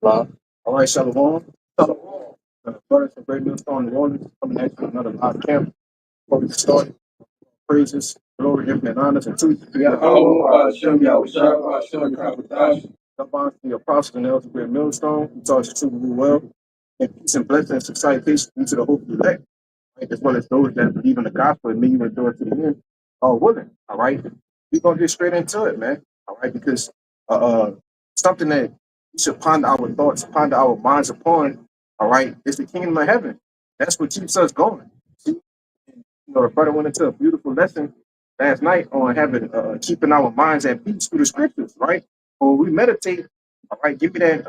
All right, Shalom. Shalom. Brothers and great millstone New Orleans coming at you another live camp. Before we start, praises, glory, and honors, and truth. We got Shem Yahushua, Shem Kabadash. Come on to the apostle and elder great millstone. We taught you truth well. And peace and blessings and citation to the hope of the elect, right? As well as those that believe in the gospel and mean to endure to the end are willing. All right. We're gonna get straight into it, man. All right, because something that we should ponder our thoughts, ponder our minds upon, all right, is the kingdom of heaven. That's what keeps us going. See, the brother went into a beautiful lesson last night on having keeping our minds at peace through the scriptures, right? When we meditate, all right, give me that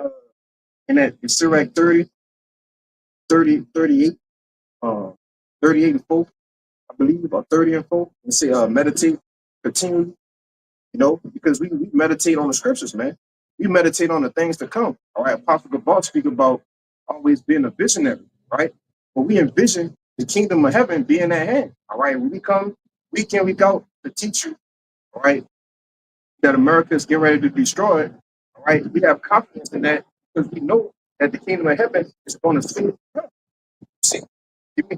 in that in Sirach 38, 38 and 4, I believe, or 30 and 4. And say meditate continually, because we meditate on the scriptures, man. We meditate on the things to come. All right, Apostle Gabal speak about always being a visionary, right? But we envision the kingdom of heaven being at hand. All right, when we come week in, week out to teach you, all right, that America is getting ready to be destroyed. All right, we have confidence in that because we know that the kingdom of heaven is going to soon come. See, give me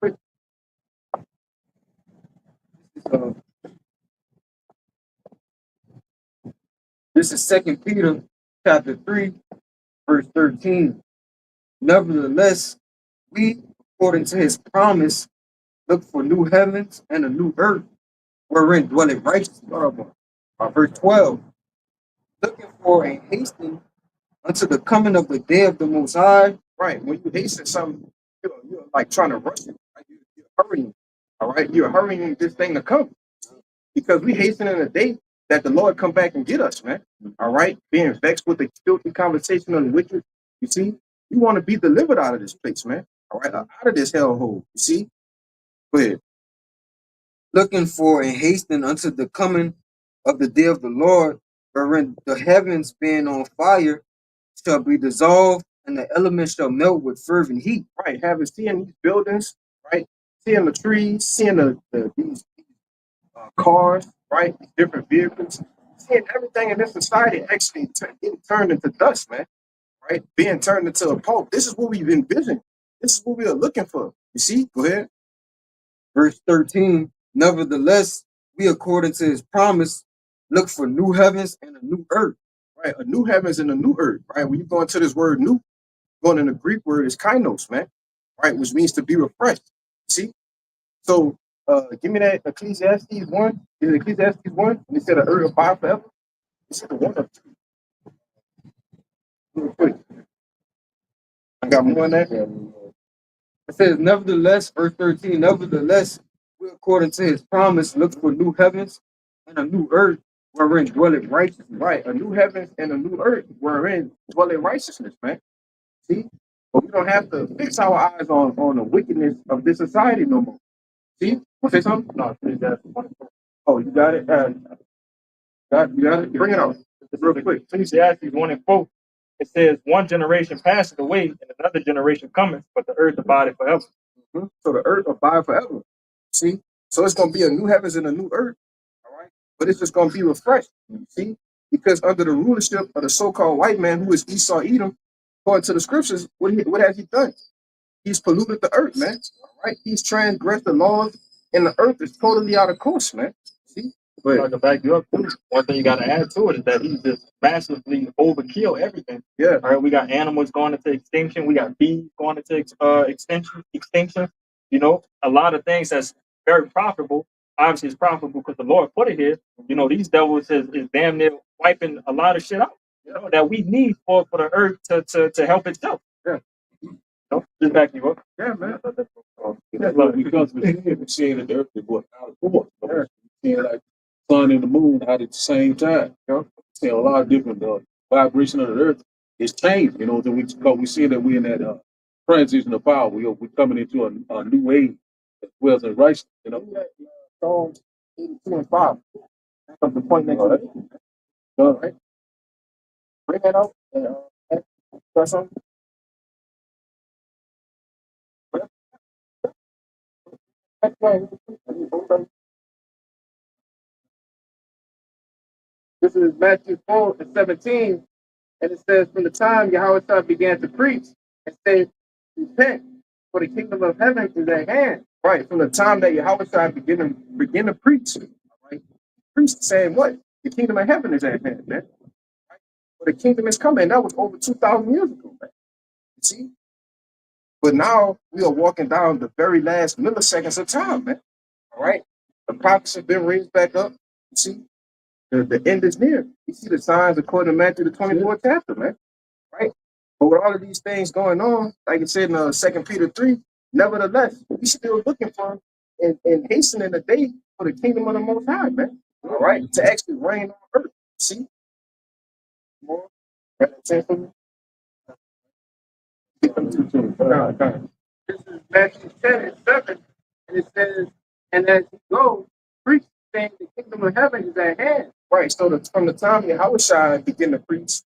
quick. Uh, this is Second Peter chapter 3, verse 13. Nevertheless, we, according to his promise, look for new heavens and a new earth, wherein dwelleth righteousness. Verse 12, looking for and hastening unto the coming of the day of the Most High. Right, when you hasten something, you're like trying to rush it. Right? You're hurrying, all right? You're hurrying this thing to come because we hasten in a day that the Lord come back and get us, man. All right, being vexed with the filthy conversation of the wicked. You see, you want to be delivered out of this place, man. All right, out of this hellhole. You see, go ahead. Looking for and hastening unto the coming of the day of the Lord, wherein the heavens being on fire shall be dissolved, and the elements shall melt with fervent heat. Right, having seeing these buildings, right, seeing the trees, seeing these cars, right, these different vehicles, seeing everything in this society actually getting turned into dust, man. Right, being turned into a pulp. This is what we've envisioned. This is what we are looking for. You see, go ahead. Verse 13, nevertheless, we according to his promise, look for new heavens and a new earth. Right, a new heavens and a new earth. Right, when you go into this word new, going in the Greek word is kainos, man. Right, which means to be refreshed. See? So give me that Ecclesiastes 1. Is it Ecclesiastes 1? And it said the earth will abide forever. It said the one of two. Real quick. I got more on that. It says, nevertheless, verse 13, nevertheless, we according to his promise look for new heavens and a new earth wherein dwelleth righteousness. Right, a new heavens and a new earth wherein dwelleth righteousness, man. See? But we don't have to fix our eyes on the wickedness of this society no more. See? Want to say something? No, oh, you got it? You got it? Bring it out. Real quick. Ecclesiastes 1 and 4. It says, one generation passeth away, and another generation cometh, but the earth abideth forever. So the earth abide forever. See? So it's going to be a new heavens and a new earth. All right? But it's just going to be refreshed. See? Because under the rulership of the so-called white man who is Esau Edom, according to the scriptures, what has he done? He's polluted the earth, man. All right? He's transgressed the laws, and the earth is totally out of course, man. See? But to back you up too, one thing you got to add to it is that he's just massively overkill everything. Yeah. All right, we got animals going into extinction. We got bees going into extinction. You know, a lot of things that's very profitable. Obviously, it's profitable because the Lord put it here. You know, these devils is damn near wiping a lot of shit out. You know, that we need for the earth to help itself. Yeah. Just back you up. Yeah, man. Because we're seeing that the earth is what out of course. We're seeing like sun and the moon out at the same time. Seeing a lot of different vibration of the earth is changed. You know, then we see that we're in that transition of power. We're coming into a new age as well as in righteousness. You know, Psalms 82 and 5. That's the point next to it. All right. Bring that out. Got something? This is Matthew 4 and 17. And it says, from the time Yahweh began to preach and say, repent, for the kingdom of heaven is at hand. Right, from the time that Yahweh begin to preach, right? Priest saying what? The kingdom of heaven is at hand, man. Right? But the kingdom is coming. That was over 2,000 years ago, man. You see? But now we are walking down the very last milliseconds of time, man. All right? The prophets have been raised back up. You see? The end is near. You see the signs according to Matthew the 24th chapter, man. Right? But with all of these things going on, like it said in 2 Peter 3, nevertheless, we still looking for and hastening the day for the kingdom of the Most High, man. All right? To actually reign on earth. See? More? Got that sense for me? This is Matthew 10 and 7, and it says, and as you go, preach, saying the kingdom of heaven is at hand. Right. So from the time Yahweh began to preach,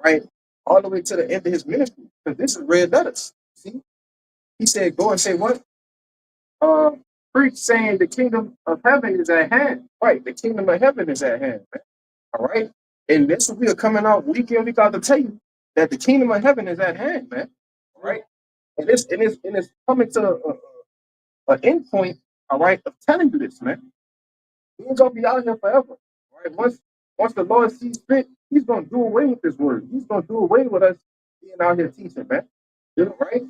right, all the way to the end of his ministry, because this is red letters. See, he said, "Go and say what? Preach, saying the kingdom of heaven is at hand." Right. The kingdom of heaven is at hand. Man. All right. And this we are coming out week in, week out to tell you that the kingdom of heaven is at hand, man. All right. And it's coming to an end point, all right, of telling you this, man. We ain't gonna be out here forever. All right. Once the Lord sees fit, he's gonna do away with this word. He's gonna do away with us being out here teaching, man. Right?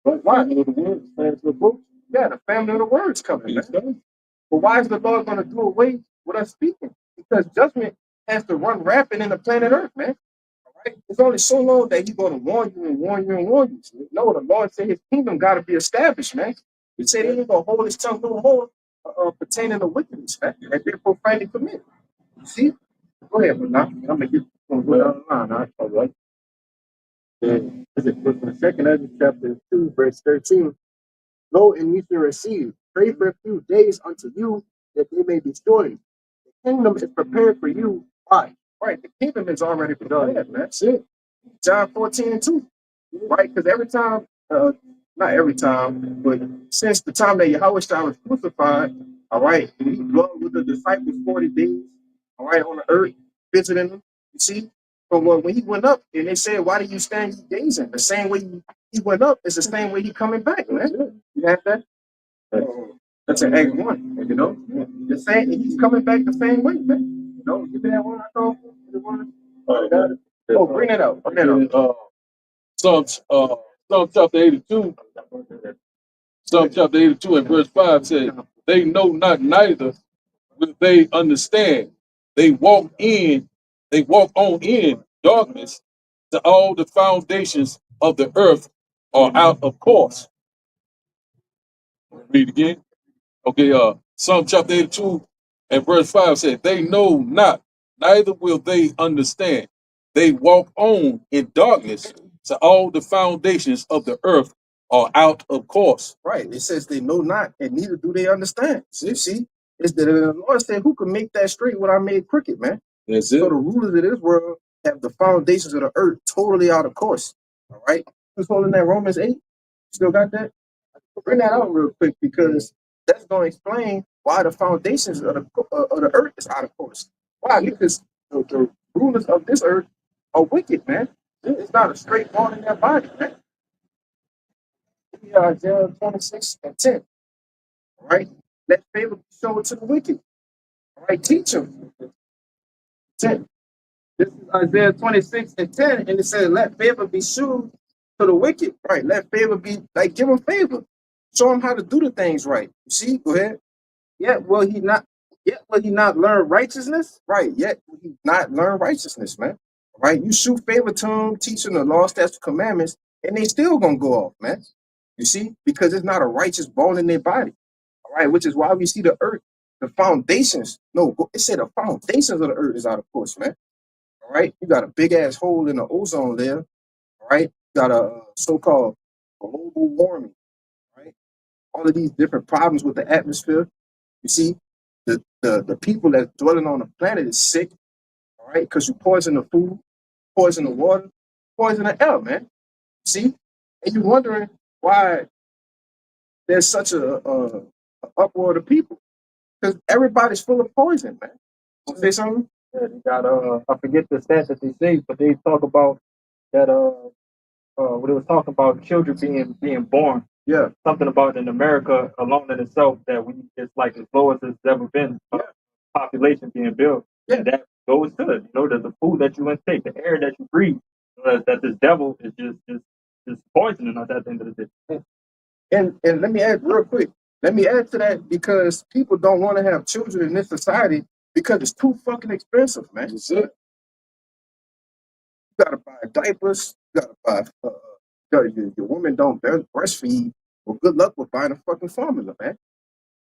But why? The word stands the book. Yeah, the family of the word's coming, man. But why is the Lord gonna do away with us speaking? Because judgment has to run rapid in the planet Earth, man. Right? It's only so long that he's going to warn you and warn you and warn you. So, no, the Lord said his kingdom got to be established, man. He said he ain't going to hold his tongue no more pertaining to wickedness, man, that they profanely commit. You see? Go ahead, but now I'm going to get going to go down the line. All right? All right. And is it for the second Ezra chapter 2, verse 13? Go and you shall receive. Pray for a few days unto you that they may be destroyed. The kingdom is prepared for you. Why? Right, the kingdom is already prepared, man. That's it. John 14 and 2. Right? Because every time, not every time, but since the time that Yahweh was crucified, all right, and he dwelt with the disciples 40 days, all right, on the earth, visiting them. You see? But when he went up, and they said, why do you stand ye gazing? The same way he went up is the same way he coming back, man. You have that? That's an Acts 1, you know? The same, he's coming back the same way, man. You know, give me that one I thought. Oh, bring it out. Bring it out. Psalm chapter 82. Psalm chapter 82 and verse 5 says, they know not, neither will they understand. They walk on in darkness, to all the foundations of the earth are out of course. Read again. Okay, Psalm chapter 82 and verse 5 says, they know not, neither will they understand. They walk on in darkness, so all the foundations of the earth are out of course. Right. It says they know not, and neither do they understand. See? It's that the Lord said, who can make that straight what I made crooked, man? That's it. So the rulers of this world have the foundations of the earth totally out of course. All right. Who's holding that Romans 8? Still got that? Bring that out real quick because that's going to explain why the foundations of the earth is out of course. Why? Because the rulers of this earth are wicked, man. It's not a straight ball in their body, man. Isaiah 26 and 10. All right. Let favor be shown to the wicked. All right. Teach them. 10. This is Isaiah 26 and 10. And it says, let favor be shown to the wicked. Right. Let favor be, like, give them favor. Show them how to do the things right. You see? Go ahead. Yet will he not learn righteousness? Right. Yet will he not learn righteousness, man. Right. You shoot favor to them, teaching the law, statutes, commandments, and they still gonna go off, man. You see? Because it's not a righteous bone in their body. All right, which is why we see the earth, the foundations. No, it said the foundations of the earth is out of course, man. All right. You got a big ass hole in the ozone layer. All right. You got a so-called global warming, right? All of these different problems with the atmosphere. You see, the people that dwelling on the planet is sick, all right, because you poison the food, poison the water, poison the air, man. See, and you're wondering why there's such a uproar of people because everybody's full of poison, man. Want to say something? Yeah, they got I forget the stats that they say, but they talk about that what they was talking about children being born. Yeah. Something about in America alone in itself that we it's like as low as it's ever been. Population being built, and that goes to it. You know, there's the food that you intake, the air that you breathe. That this devil is just poisoning us at the end of the day. And let me add real quick. Let me add to that because people don't want to have children in this society because it's too fucking expensive, man. That's it. You gotta buy diapers. You gotta buy. Your woman don't breastfeed. Well, good luck with buying a fucking formula, man.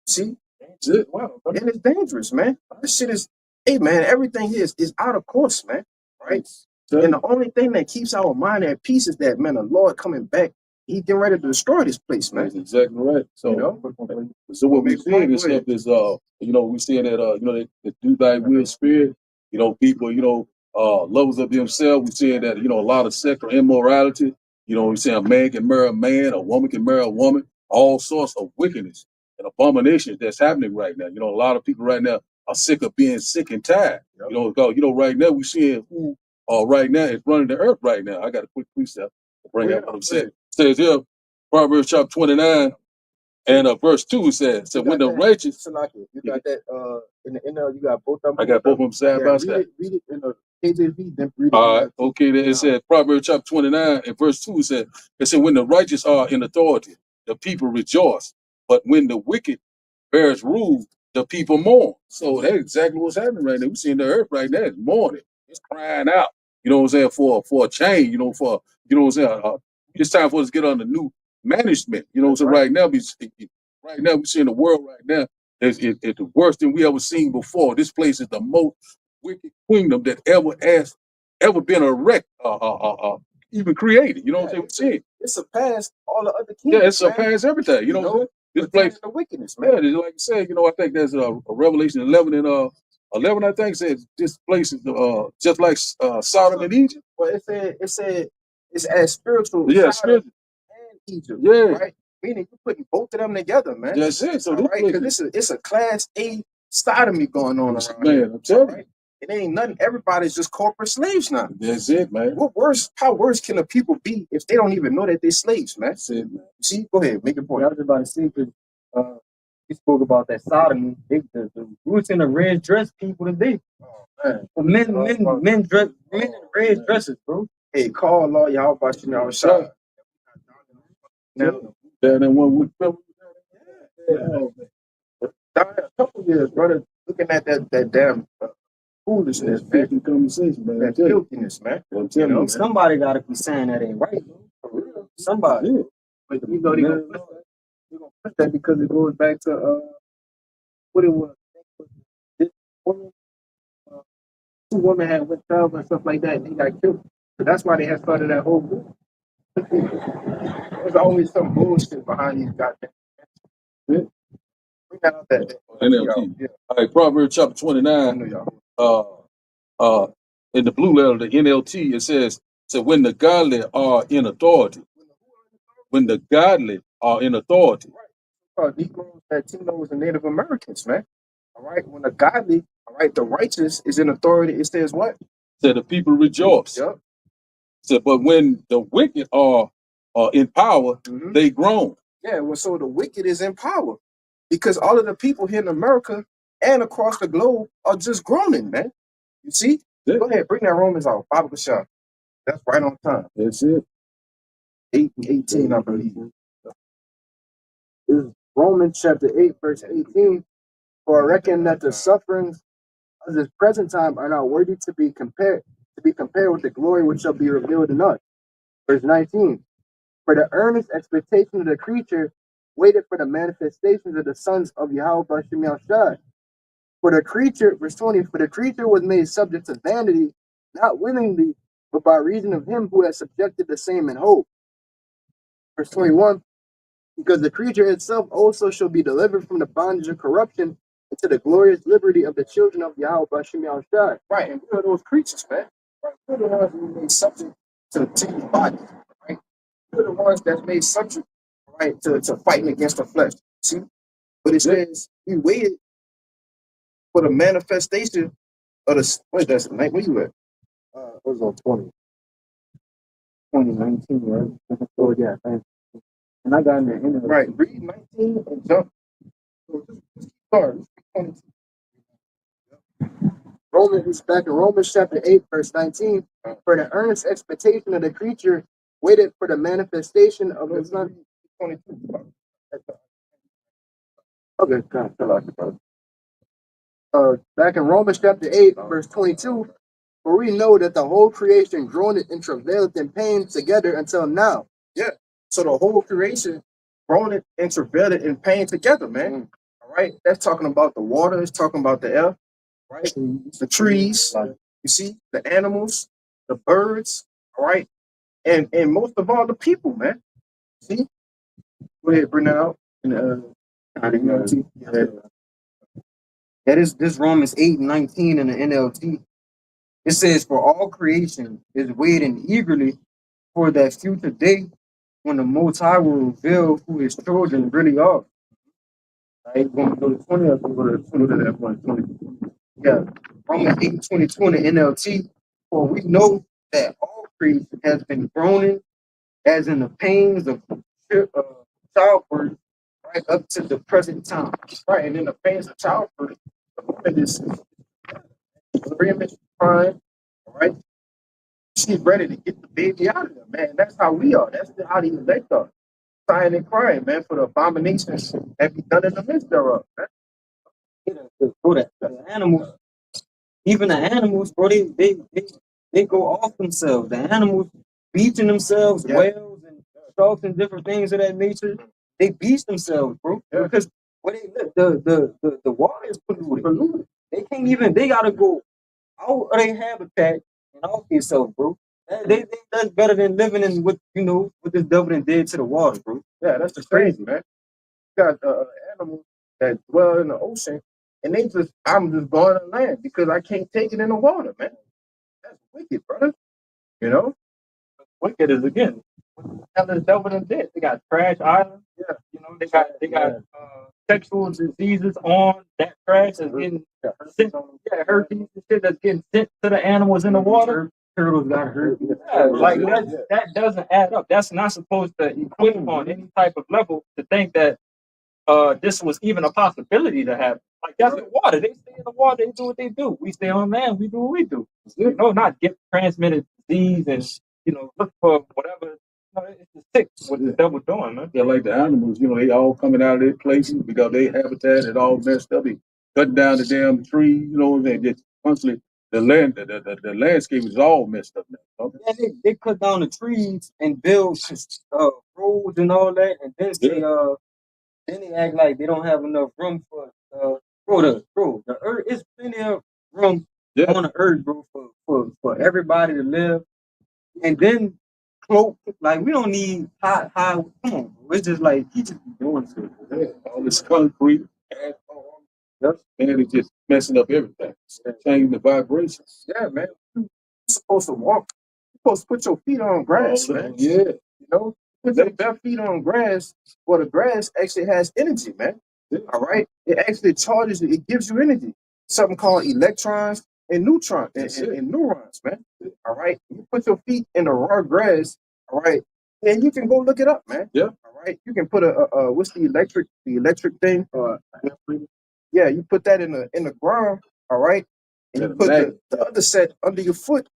See, That's it. Wow, and it's dangerous, man. This shit is. Hey, man, everything here is out of course, man. Right. And the only thing that keeps our mind at peace is that, man, the Lord coming back. He getting ready to destroy this place, man. That's exactly right. So, You know? so what we're seeing is stuff is, you know, we're seeing that, you know, the do thy will spirit, you know, people, you know, lovers of themselves. We're seeing that, you know, a lot of sexual immorality. You know, we're saying a man can marry a man, a woman can marry a woman, all sorts of wickedness and abominations that's happening right now. You know, a lot of people right now are sick of being sick and tired. Yep. You know, right now we're seeing who right now is running the earth right now. I got a quick precept to bring out what I'm saying. Says here, Proverbs chapter 29 and verse 2 says, so when the righteous. Salaki, you got that in the NL, you got both of them. I got both of them side by side. Read it in the KJV, then read it. All right, okay. Then it said Proverbs chapter 29 and verse 2 said, when the righteous are in authority, the people rejoice. But when the wicked bears rule, the people mourn. So that's exactly what's happening right now. We're seeing the earth right now. It's mourning. It's crying out. You know what I'm saying? For a change, you know, you know what I'm saying? It's time for us to get on the new management. You know what I'm saying? Right now, we're seeing the world right now. It's the worst thing we ever seen before. This place is the most wicked kingdom that ever been even created. You know what I'm saying? It surpassed all the other kingdoms. Yeah, it surpassed everything. You know what I'm saying? This place, the wickedness, man. Yeah, like you said, you know, I think there's a Revelation 11 and 11. I think says this place is just like Sodom and Egypt. Well, it said it's as spiritual. Yeah, Sodom spiritual and Egypt. Yeah, right. Meaning you're putting both of them together, man. That's it. So right, because it's a class A sodomy going on around here. Man, I'm telling you. It ain't nothing. Everybody's just corporate slaves now. That's it, man. How worse can the people be if they don't even know that they're slaves, man? That's it, man. See, go ahead, make your point. I was about to say because we spoke about that sodomy. The roots in the red dress people today. Men in red dresses, bro. Hey, call law, y'all about you know shot. Now, that one we a couple years, brother, looking at that damn foolishness, man. Conversation, man. That filthiness, man. I'm telling you, somebody got to be saying that ain't right. For real. Somebody. Yeah. But you know they're gonna push that because it goes back to what it was. This woman, two women had went travel and stuff like that, and they got killed. So that's why they had started that whole group. There's always some bullshit behind these goddamn. Bring that out that. NLT. Yeah. All right, Proverbs chapter 29. In the blue letter, the NLT, it says, so when the godly are in authority. When the godly are in authority. Negroes, Latinos, and Native Americans, man. All right. When the godly, all right, the righteous is in authority, it says what? So the people rejoice. Yep. So, but when the wicked are in power, they groan. Yeah, well, so the wicked is in power because all of the people here in America and across the globe are just groaning, man. You see? Yeah. Go ahead, bring that Romans out. Bible shot. That's right on time. That's it. 18, I believe. This is Romans chapter 8, verse 18. For I reckon that the sufferings of this present time are not worthy to be compared with the glory which shall be revealed in us. Verse 19. For the earnest expectation of the creature waited for the manifestations of the sons of Yahweh Bashem Yahshai. For the creature, verse 20, for the creature was made subject to vanity, not willingly, but by reason of him who has subjected the same in hope. Verse 21, because the creature itself also shall be delivered from the bondage of corruption into the glorious liberty of the children of Yahweh Bashem Yahshai. Right, and we are those creatures, man. Right, we're the ones who made subject to these bodies, right? We're the ones that's made subject, right, to fighting against the flesh. See? But it says we waited for the manifestation of the wait, that's night. Where you at? It was on 2019, right? Oh yeah, thanks. And I got in there anyway. Right, read 19 and jump. So just start. Romans, back in Romans chapter 8, verse 19, for the earnest expectation of the creature waited for the manifestation of the Son. 22. Okay, God, back in Romans chapter 8, verse 22, for we know that the whole creation groaneth and travaileth in pain together until now. Yeah. So the whole creation groaneth and travaileth in pain together, man. All right. That's talking about the water, it's talking about the air, right? The trees, you see, the animals, the birds, all right, and most of all the people, man. See? Go ahead, bring that out. That is this Romans 8:19 in the NLT. It says, for all creation is waiting eagerly for that future day when the Most High will reveal who his children really are. Right? Going to go to 20 or go to 20 to that point. 20. Yeah. Romans 8:22 in the NLT. For we know that all creation has been groaning as in the pains of childbirth, right up to the present time. Right. And in the pains of childbirth, the woman is crying, all right? She's ready to get the baby out of there, man. That's how we are. That's how the elect are. Crying and crying, man, for the abominations that be done in the midst thereof, man. Bro, the animals, even the animals, bro, they go off themselves. The animals beating themselves, whales and sharks and different things of that nature, they beat themselves, bro. Because where they live, the water is polluted. They can't even, they gotta go out of their habitat and off themselves, bro. They think that's better than living in what what this devil done did to the water, bro. Yeah, that's just crazy, man. You got animals that dwell in the ocean, and I'm just going on land because I can't take it in the water, man. That's wicked, brother. You know, Wicked is again. What the hell is devil done did? They got trash islands. Yeah, they got sexual diseases on that trash that's getting sent. Yeah, herpes and shit that's getting sent to the animals in the water. Turtles got hurt. Yeah, like that doesn't add up. That's not supposed to equate on any type of level to think that this was even a possibility to happen. Like that's the water. They stay in the water. They do what they do. We stay on land. We do what we do. Not get transmitted disease and look for whatever. It's just sick what the devil doing, man. Yeah, like the animals, they all coming out of their places because their habitat is all messed up. They cutting down the damn tree, and just constantly the landscape is all messed up now. Yeah, they cut down the trees and build roads and all that, and then then they act like they don't have enough room for the earth. It's plenty of room on the earth, bro, for everybody to live. And then like we don't need high. Come on, bro. It's just like he just be doing shit. Yeah, all this concrete, asphalt, man, it's just messing up everything. Changing the vibrations. Yeah, man. You're supposed to walk. You're supposed to put your feet on grass, man. Yeah. Put your bare feet on grass. Well, the grass actually has energy, man. Yeah. All right. It actually charges it. It gives you energy. Something called electrons and neutrons and neurons, man. All right. You put your feet in the raw grass, all right, and you can go look it up, man. Yeah. All right. You can put what's the electric thing? Yeah, you put that in the ground, all right, and you put the other set under your foot,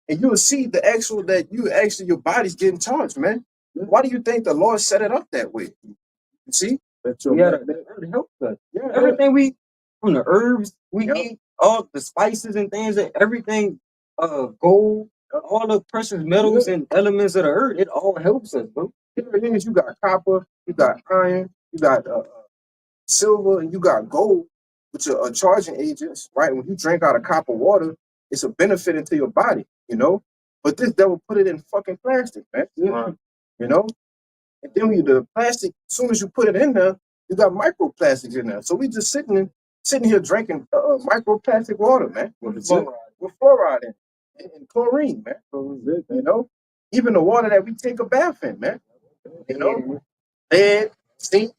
and you will see your body's getting charged, man. Why do you think the Lord set it up that way? You see? The earth helps us. Yeah, everything from the herbs we eat, all the spices and things, that everything, gold, all the precious metals and elements of the earth, it all helps us, bro. Everything is, you got copper, you got iron, you got silver, and you got gold, which are charging agents, right? When you drink out of copper water, it's a benefit into your body, But this devil put it in fucking plastic, man. Right. And then the plastic, as soon as you put it in there, you got microplastics in there. So we just sitting here drinking microplastic water, man, with fluoride in it, and chlorine, man. Even the water that we take a bath in, man. Lead, zinc,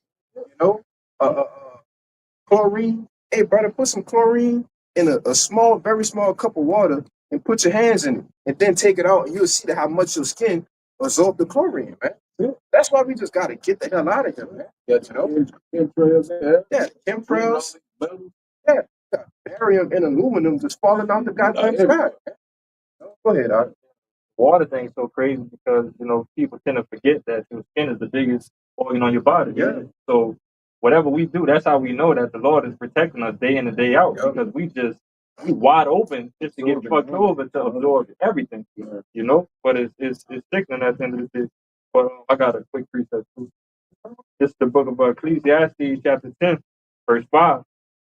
chlorine. Hey, brother, put some chlorine in a small, very small cup of water and put your hands in it, and then take it out, and you'll see how much your skin absorb the chlorine, man. Yeah. That's why we just gotta get the hell out of here, man. Yeah, you know, chemtrails, Yeah, chemtrails, yeah, barium and aluminum just falling out the goddamn sky. Man. Go ahead, Art. Water thing's so crazy because people tend to forget that your skin is the biggest organ on your body. Yeah. So whatever we do, that's how we know that the Lord is protecting us day in and day out, Yeah. because we wide open just to get Absorbing fucked over to absorb everything. Yeah. But it's sickening at the end of the day. But I got a quick precept too. This is the book of Ecclesiastes, chapter 10, verse 5.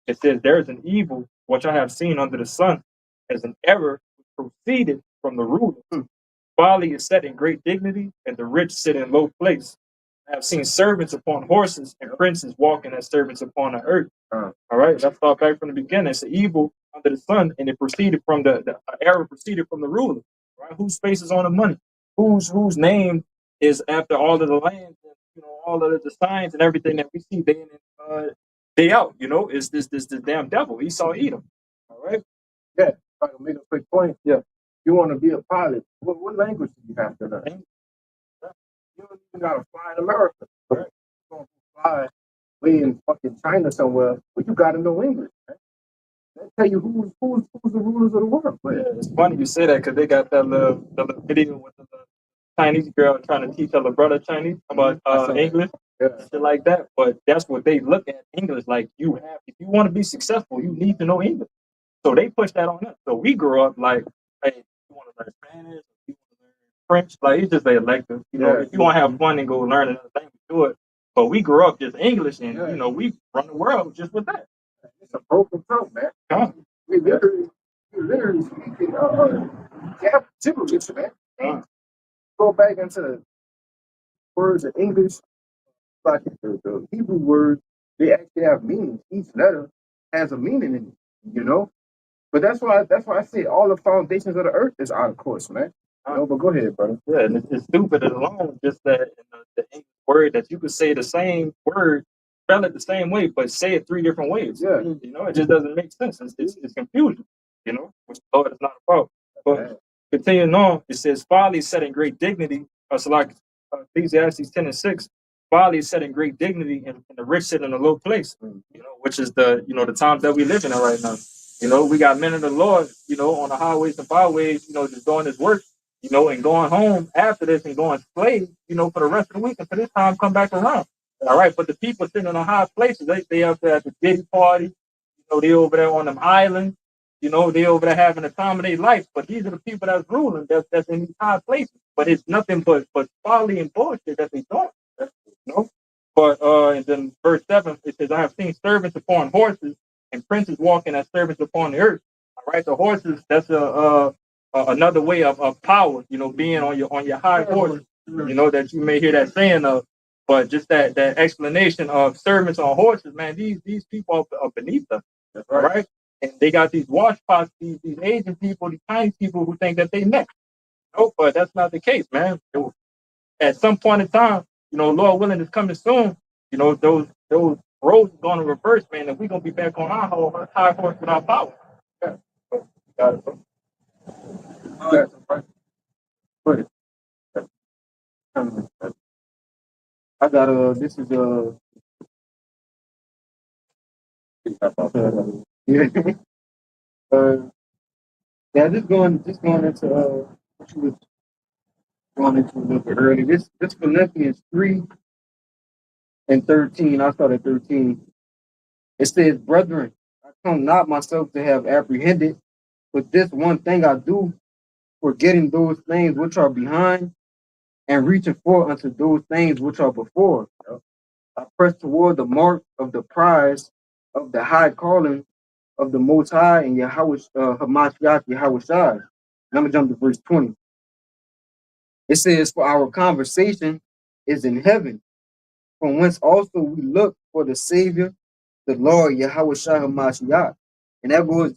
It says, "There is an evil which I have seen under the sun, as an error which proceeded from the ruler. Folly is set in great dignity, and the rich sit in low place. I have seen servants upon horses, and princes walking as servants upon the earth." All right, let's start back from the beginning. It's an evil under the sun, and it proceeded from the error proceeded from the ruler. Right? Whose face is on the money? Whose name is after all of the lands, and all of the signs and everything that we see day in and day out? Is this damn devil, Esau Edom? All right. Yeah, if I can make a quick point. Yeah. You want to be a pilot? What language do you have to learn? You don't even gotta fly in America. Right? You're gonna fly way in fucking China somewhere, but you gotta know English. Right? They tell you who's the rulers of the world. But It's funny you say that because they got that little video with the Chinese girl trying to teach her brother Chinese about English, shit like that. But that's what they look at English like. If you want to be successful, you need to know English. So they push that on us. So we grew up like, hey, you want to learn Spanish, you want to learn French, like it's just an elective. If you want to have fun and go learn another language, do it. But we grew up just English, and we run the world just with that. It's a broken throat, man. Huh? We literally speaking gibberish, man. Go back into words in English, like the Hebrew words, they actually have meanings. Each letter has a meaning in it, But that's why I say all the foundations of the earth is out of course, man. But go ahead, brother. Yeah, and it's stupid alone, just that in the English word that you could say the same word, spell it the same way, but say it three different ways. Yeah. It just doesn't make sense. It's confusion, which the Lord is not about. But continuing on, it says, "Folly is set in great dignity." So like Ecclesiastes 10 and 6, folly is set in great dignity, and the rich sit in a low place, which is the times that we live in right now. We got men of the Lord, on the highways and byways, just doing his work, and going home after this and going slave, for the rest of the week until this time come back around. All right. But the people sitting in the high places, they up there at the Diddy party, they over there on them islands, they over there having the time of their life. But these are the people that's ruling, that's in these high places. But it's nothing but folly and bullshit that they don't. But and then verse 7, it says, "I have seen servants upon horses and princes walking as servants upon the earth." All right, the horses, that's another way of power, being on your high horse, that you may hear that saying of. But just that explanation of servants on horses, man, these people are beneath us, all right? And they got these wash pots, these Asian people, these Chinese people who think that they next. But that's not the case, man. At some point in time, Lord willing is coming soon, those roads are going to reverse, man, and we're going to be back on our high horse with our power. Yeah. Got it, bro. I got this is yeah, just going into what you was going into a little bit early. This Philippians 3 and 13. I started 13. It says, "Brethren, I come not myself to have apprehended, but this one thing I do, forgetting those things which are behind, and reaching forth unto those things which are before. I press toward the mark of the prize of the high calling of the Most High and Hamashiach Yahushai." I'm going to jump to verse 20. It says, "For our conversation is in heaven, from whence also we look for the Savior, the Lord Yahushua Hamashiach." And that goes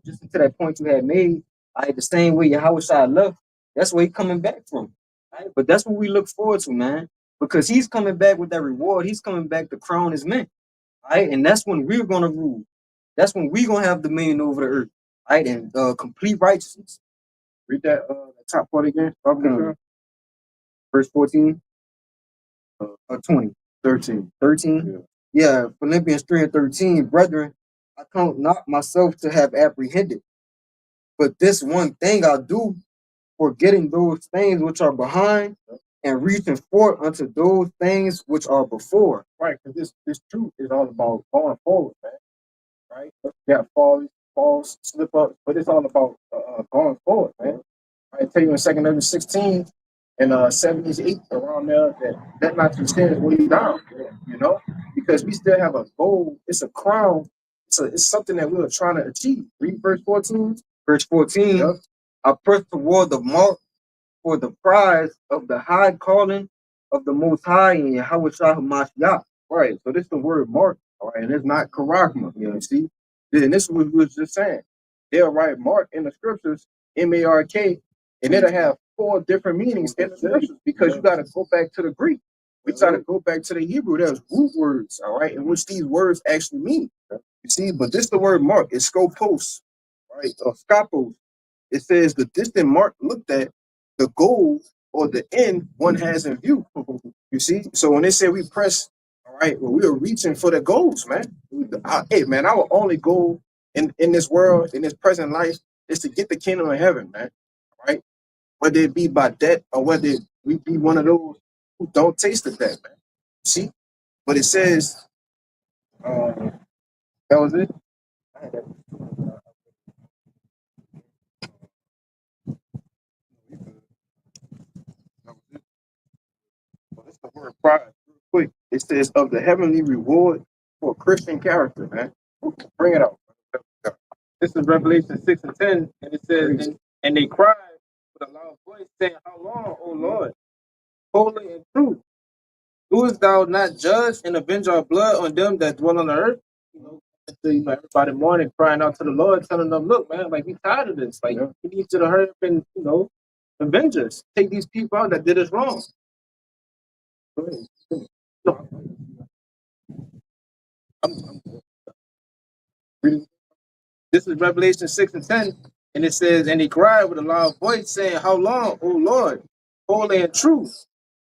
just into that point you had made. The same way Yahushua left, that's where he's coming back from. Right? But that's what we look forward to, man, because he's coming back with that reward. He's coming back to crown his men, right? And that's when we're going to rule. That's when we gonna have dominion over the earth, right? And complete righteousness. Read that the top part again. Verse 14, 20, 13. 13. Yeah, Philippians 3 and 13. Brethren, I count not myself to have apprehended, but this one thing I do, forgetting those things which are behind and reaching forth unto those things which are before. Right, because this truth is all about going forward, man. Right? You got falls, slip up, but it's all about going forward, man. I tell you in 2 Corinthians 16 and 78 around there that not to stand way down, you know, because we still have a goal. It's a crown. It's something that we're trying to achieve. Read verse 14. Verse 14. Yep. I press toward the mark for the prize of the high calling of the Most High in Yahweh Mashiach. Right. So this is the word mark, all right, and it's not charagma, you see. And this is what we was just saying. They'll write mark in the scriptures, M-A-R-K, and it'll have 4 different meanings in the scriptures because you got to go back to the Greek. We try to go back to the Hebrew. There's root words, all right, in which these words actually mean. You see, but this the word mark. It's scopos, right, or scopos. It says the distant mark looked at, the goal or the end one has in view. You see, so when they say we press, all right, well, we are reaching for the goals, man. Hey, man, our only goal in this world, in this present life, is to get the kingdom of heaven, man. All right, whether it be by debt or whether we be one of those who don't taste the debt, man. See, but it says, that was it. Well, that's the word prize. Real quick, it says of the heavenly reward for Christian character, man. Bring it out. This is Revelation 6 and 10, and it says, and they cried with a loud voice, saying, how long, O Lord, holy and true, doest thou not judge and avenge our blood on them that dwell on the earth? Everybody morning crying out to the Lord, telling them, look, man, like we tired of this. Like we need you to hurry up and avenge us. Take these people out that did us wrong. Go ahead. No. I'm reading. This is Revelation 6 and 10, and it says, and he cried with a loud voice, saying, how long, O Lord, holy and true,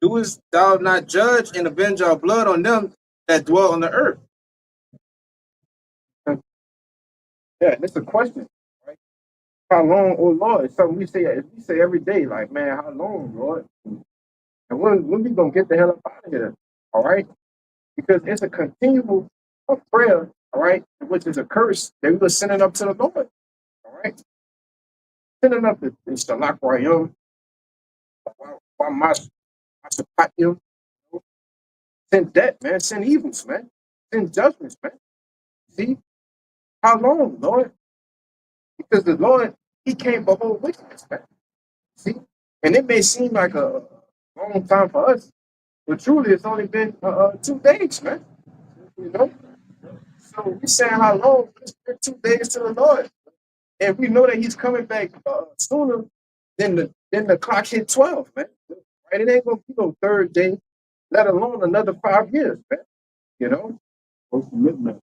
doest thou not judge and avenge our blood on them that dwell on the earth? Yeah, it's a question, right? How long, oh Lord? It's something we say every day, like, man, how long, Lord? And when we gonna get the hell up out of here? All right? Because it's a continual prayer, all right, which is a curse that we were sending up to the Lord. All right. Sending up the Shalak Rayum, Masapatio, send death, man, send evils, man, send judgments, man. See? How long, Lord? Because the Lord, He came for whole wickedness, man. See? And it may seem like a long time for us, but truly it's only been 2 days, man. You know? So we saying how long? It's been 2 days to the Lord. And we know that He's coming back sooner than the clock hit 12, man. Right? It ain't gonna be no 3rd day, let alone another 5 years, man. You know? Close to midnight.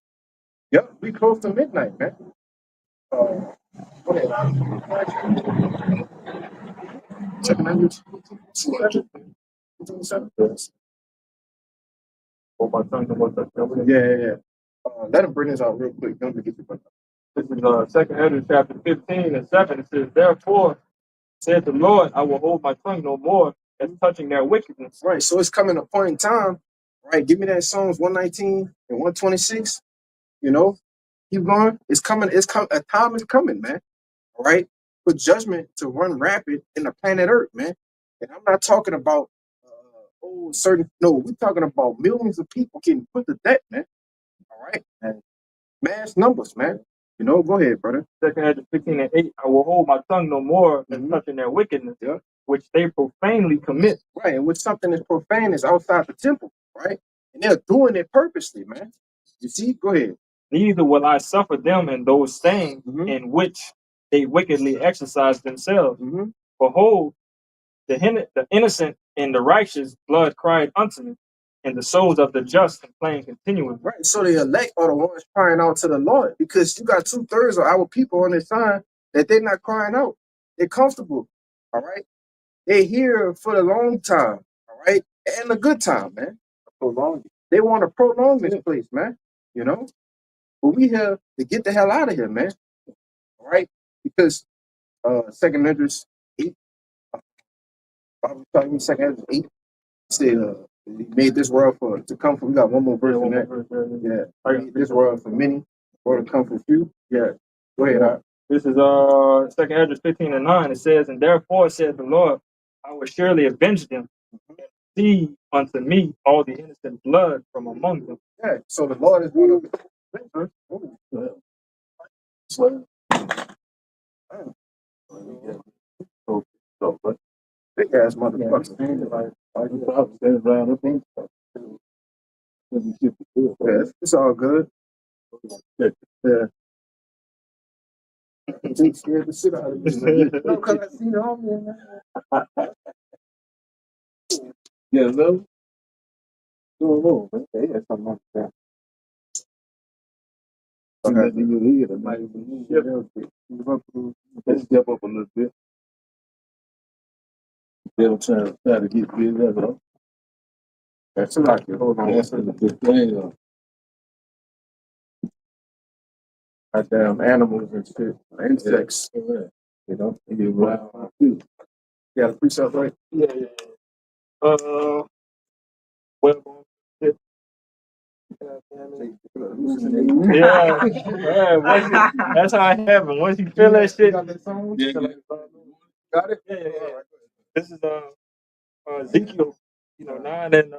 Yep, we close to midnight, man. Go ahead. Checking on you. Oh, my tongue was that. Yeah. Let him bring this out real quick. Don't forget to put This is 2 Ezra chapter 15 and 7. It says, therefore, said the Lord, I will hold my tongue no more as touching their wickedness. right. So it's coming a point in time, right? Give me that Psalms 119 and 126. You know, keep going. It's coming. A time is coming, man. All right, for judgment to run rapid in the planet Earth, man. And I'm not talking about certain. No, we're talking about millions of people getting put to death, man. All right, and mass numbers, man. You know, go ahead, brother. 2 Ezra 15 and 8. I will hold my tongue no more as touching their wickedness, which they profanely commit. Right, and which something is profane is outside the temple, right? And they're doing it purposely, man. You see, go ahead. Neither will I suffer them in those things in which they wickedly exercise themselves. Behold, the innocent and the righteous blood cried unto me, and the souls of the just complain continually. Right. So the elect are the ones crying out to the Lord, because you got 2/3 of our people on this side that they're not crying out. They're comfortable. All right. They're here for the long time. All right. And a good time, man. Prolong it. They want to prolong this place, man. You know? But we here to get the hell out of here, man. All right. Because 2nd Esdras 8, Bible telling me 2nd Esdras 8 said he made this world for to come from. We got one more verse in that. Yeah. He made this world for many, or to come for few. Yeah. Go ahead. This is 2nd Esdras 15:9. It says, and therefore said the Lord, I will surely avenge them, and see unto me all the innocent blood from among them. Yeah. So the Lord is going to. So, Big ass motherfucker. Yeah, it's all good. Yeah. Jake scared the shit out of me. No, because I seen the homie, man. yeah, no. No, man. They had something like that. Okay. You hear it, like, let's step up a little bit. They'll try to get busy, though. That's like it. Hold on. That's a good thing. Goddamn animals and shit. Insects. Yeah. You know? You around too. You got a precept, right? Yeah. Well, yeah, that's how it happened. Once you feel that shit, Got it? yeah. This is Ezekiel, 9 and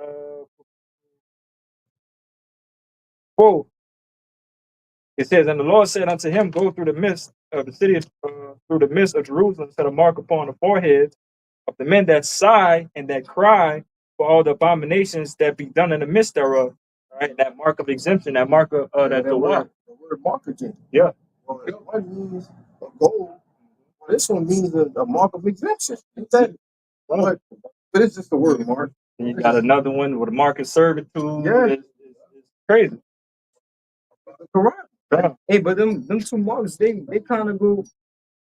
4. It says, and the Lord said unto him, go through the midst of the city, through the midst of Jerusalem, set a mark upon the foreheads of the men that sigh and that cry for all the abominations that be done in the midst thereof. Right, that mark of exemption, that mark of that the word mark again. Yeah. Well, that one means a goal. Well, this one means a mark of exemption. Exactly. But it's just the word mark. And you got another one with a mark of servitude. Yeah. It's crazy. Correct. Yeah. Hey, but them two marks, they kind of go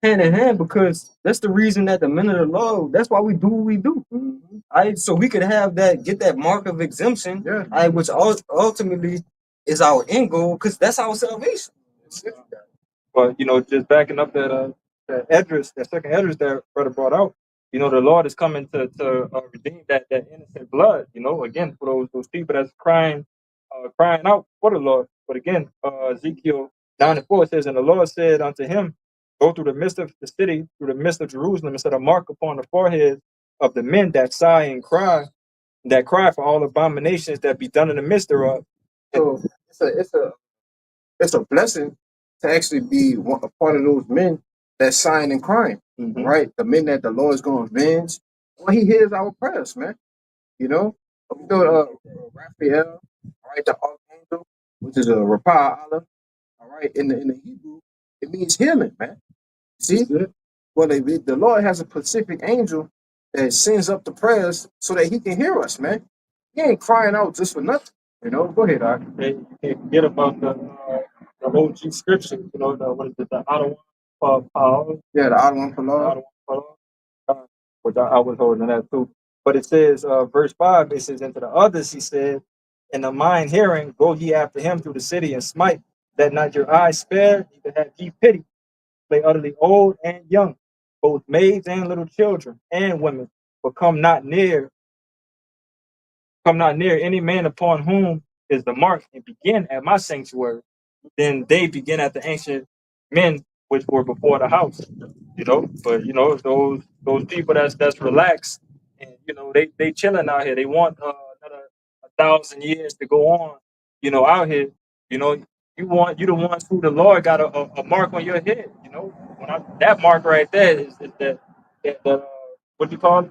hand in hand, because that's the reason that the men of the law, that's why we do what we do. So we could have that, get that mark of exemption, which ultimately is our end goal, because that's our salvation. But just backing up that Esdras, that 2nd Esdras that brother brought out, the Lord is coming to redeem that innocent blood. Again, for those people that's crying out for the Lord. But again, Ezekiel 9 and 4 says, and the Lord said unto him, go through the midst of the city, through the midst of Jerusalem, and set a mark upon the forehead of the men that sigh and cry, that cry for all abominations that be done in the midst thereof. So it's a blessing to actually be a part of those men that sighing and crying, right? The men that the Lord is going to avenge. Well, He hears our prayers, man. Raphael, all right, the archangel, which is a Rapha Allah, all right, in the Hebrew, it means healing, man. See? Well, the Lord has a specific angel that sends up the prayers so that He can hear us, man. He ain't crying out just for nothing. Go ahead, Doc. You can't forget about the OG scripture, what is it, the Ottawa Paul? Yeah, the Ottawa Paul. Which I was holding that too. But it says, verse 5, it says, into the others, he said, in the mind hearing, go ye after him through the city and smite, that not your eyes spare, neither have ye pity. Play utterly old and young, both maids and little children and women, but come not near any man upon whom is the mark, and begin at my sanctuary. Then they begin at the ancient men which were before the house. But those people that's relaxed, and they chilling out here. They want another 1,000 years to go on, out here. You the ones who the Lord got a mark on your head. That mark right there is that what do you call it?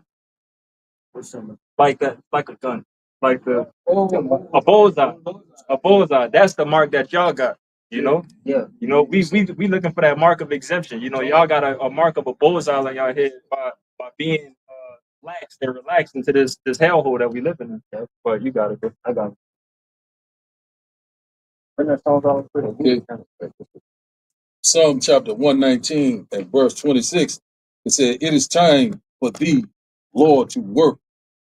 Like that, like a gun, like a bullseye. That's the mark that y'all got. We looking for that mark of exemption. Y'all got a mark of a bullseye on y'all head by being relaxed. They're relaxed into this hellhole that we live in. Okay? But you got it, bro. I got it. Bring that song out. Okay. Psalm chapter 119 and verse 26. It said, "It is time for thee, Lord, to work,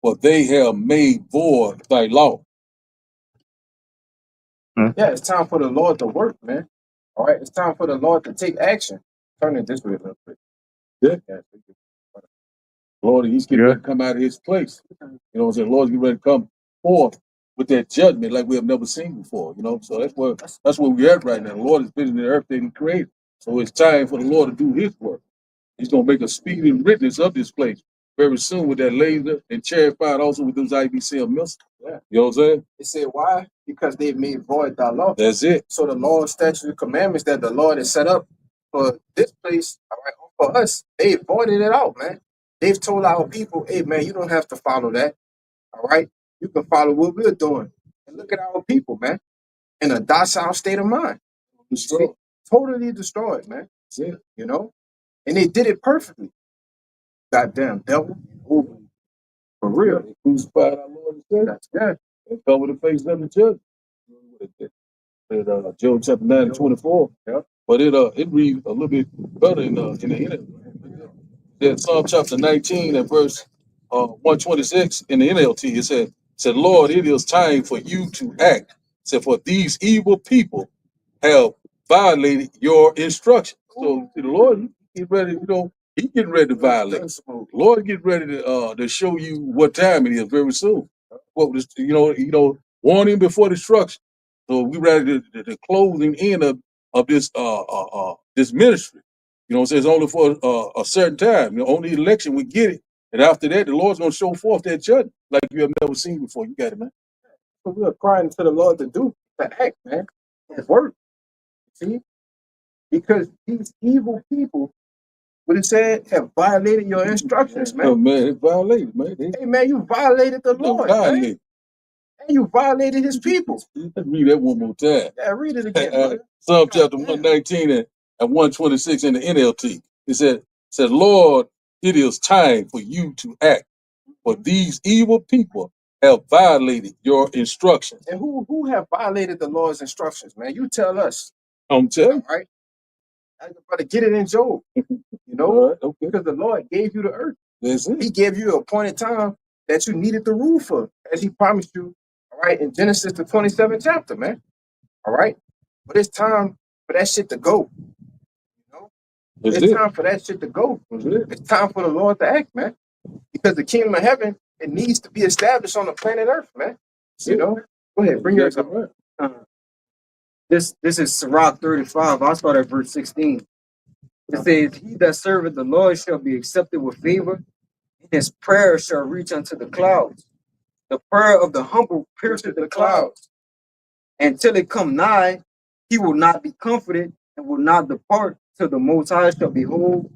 for they have made void thy law." Yeah, it's time for the Lord to work, man. All right, it's time for the Lord to take action. Turn it this way a little bit. Yeah. Lord, he's getting Yeah. ready to come out of his place. You know what I'm saying? Lord's getting ready to come forth with that judgment like we have never seen before. You know, so that's where we're at right now. The Lord is visiting the earth that he created. So it's time for the Lord to do his work. He's gonna make a speedy witness of this place very soon with that laser and chariot fire, also with those IBCM missiles. Yeah. You know what I'm saying? It said why? Because they made void thy law. That's it. So the law, statutes, and commandments that the Lord has set up for this place, all right, for us, they voided it out, man. They've told our people, hey man, you don't have to follow that. All right. You can follow what we're doing. And look at our people, man, in a docile state of mind. Destroy. Totally destroyed, man. That's it. You know? And they did it perfectly. Goddamn devil. Ooh, for real. They crucified our Lord and Savior. That's good. And cover the face of the judge. Job chapter 9 and 24. Yeah. But it reads a little bit better in the NLT. That Psalm chapter 19 and verse 126 in the NLT. It said, "Lord, it is time for you to act. It said, for these evil people have violated your instruction." So see, the Lord, he get ready, he getting ready to violate. The Lord get ready to show you what time it is very soon. What was warn him before destruction. So we ready to the closing end of this ministry. You know, it says only for a certain time. You know, only election we get it, and after that, the Lord's gonna show forth that judgment like you have never seen before. You got it, man. So we are crying to the Lord to act, man. His work. See? Because these evil people, what it said, have violated your instructions, Oh man. man, it violated, man. Hey man, you violated the Lord, man. Violated. And you violated his people. Let's read that one more time. Yeah, read it again, brother. Psalm chapter Goddamn. 119 and 126 in the NLT. It said, "Lord, it is time for you to act, for these evil people have violated your instructions." And who have violated the Lord's instructions, man? You tell us. I'm telling All right? I better get it in Job. You know? All right, okay. Because the Lord gave you the earth. That's it. He gave you a appointed time that you needed the rule for, as he promised you, all right, in Genesis the 27th chapter, man. All right? But it's time for that shit to go. You know? That's It's it. time for that shit to go. That's it. It's time for the Lord to act, man. Because the kingdom of heaven, it needs to be established on the planet Earth, man. You know? Go ahead, bring yours up. This is Sirach 35. I'll start at verse 16. It says, "He that serveth the Lord shall be accepted with favor, and his prayer shall reach unto the clouds. The prayer of the humble pierceth the clouds. And till it come nigh, he will not be comforted and will not depart till the Most High shall behold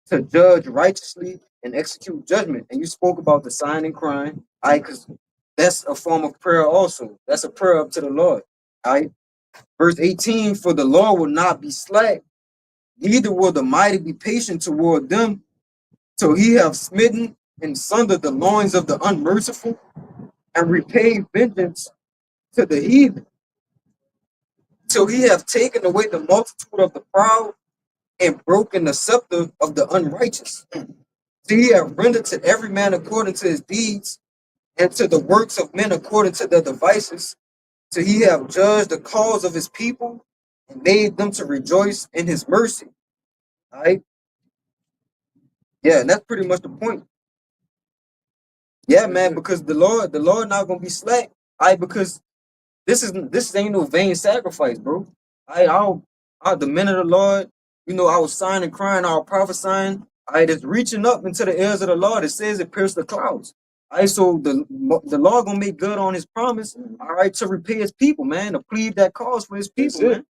to judge righteously and execute judgment." And you spoke about the sign and crying, because that's a form of prayer also. That's a prayer up to the Lord. All right. Verse 18, "For the Lord will not be slack, neither will the mighty be patient toward them, till he have smitten and sundered the loins of the unmerciful, and repaid vengeance to the heathen, till he have taken away the multitude of the proud, and broken the scepter of the unrighteous. Till he have rendered to every man according to his deeds, and to the works of men according to their devices, till he have judged the cause of his people, and made them to rejoice in his mercy." All right. Yeah, and that's pretty much the point. Yeah, man, because the Lord not gonna be slack. Because this ain't no vain sacrifice, bro. The men of the Lord, I was signing, crying, I was prophesying. It's reaching up into the ears of the Lord. It says it pierced the clouds. So the Lord gonna make good on his promise, all right, to repay his people, man, to plead that cause for his people, man,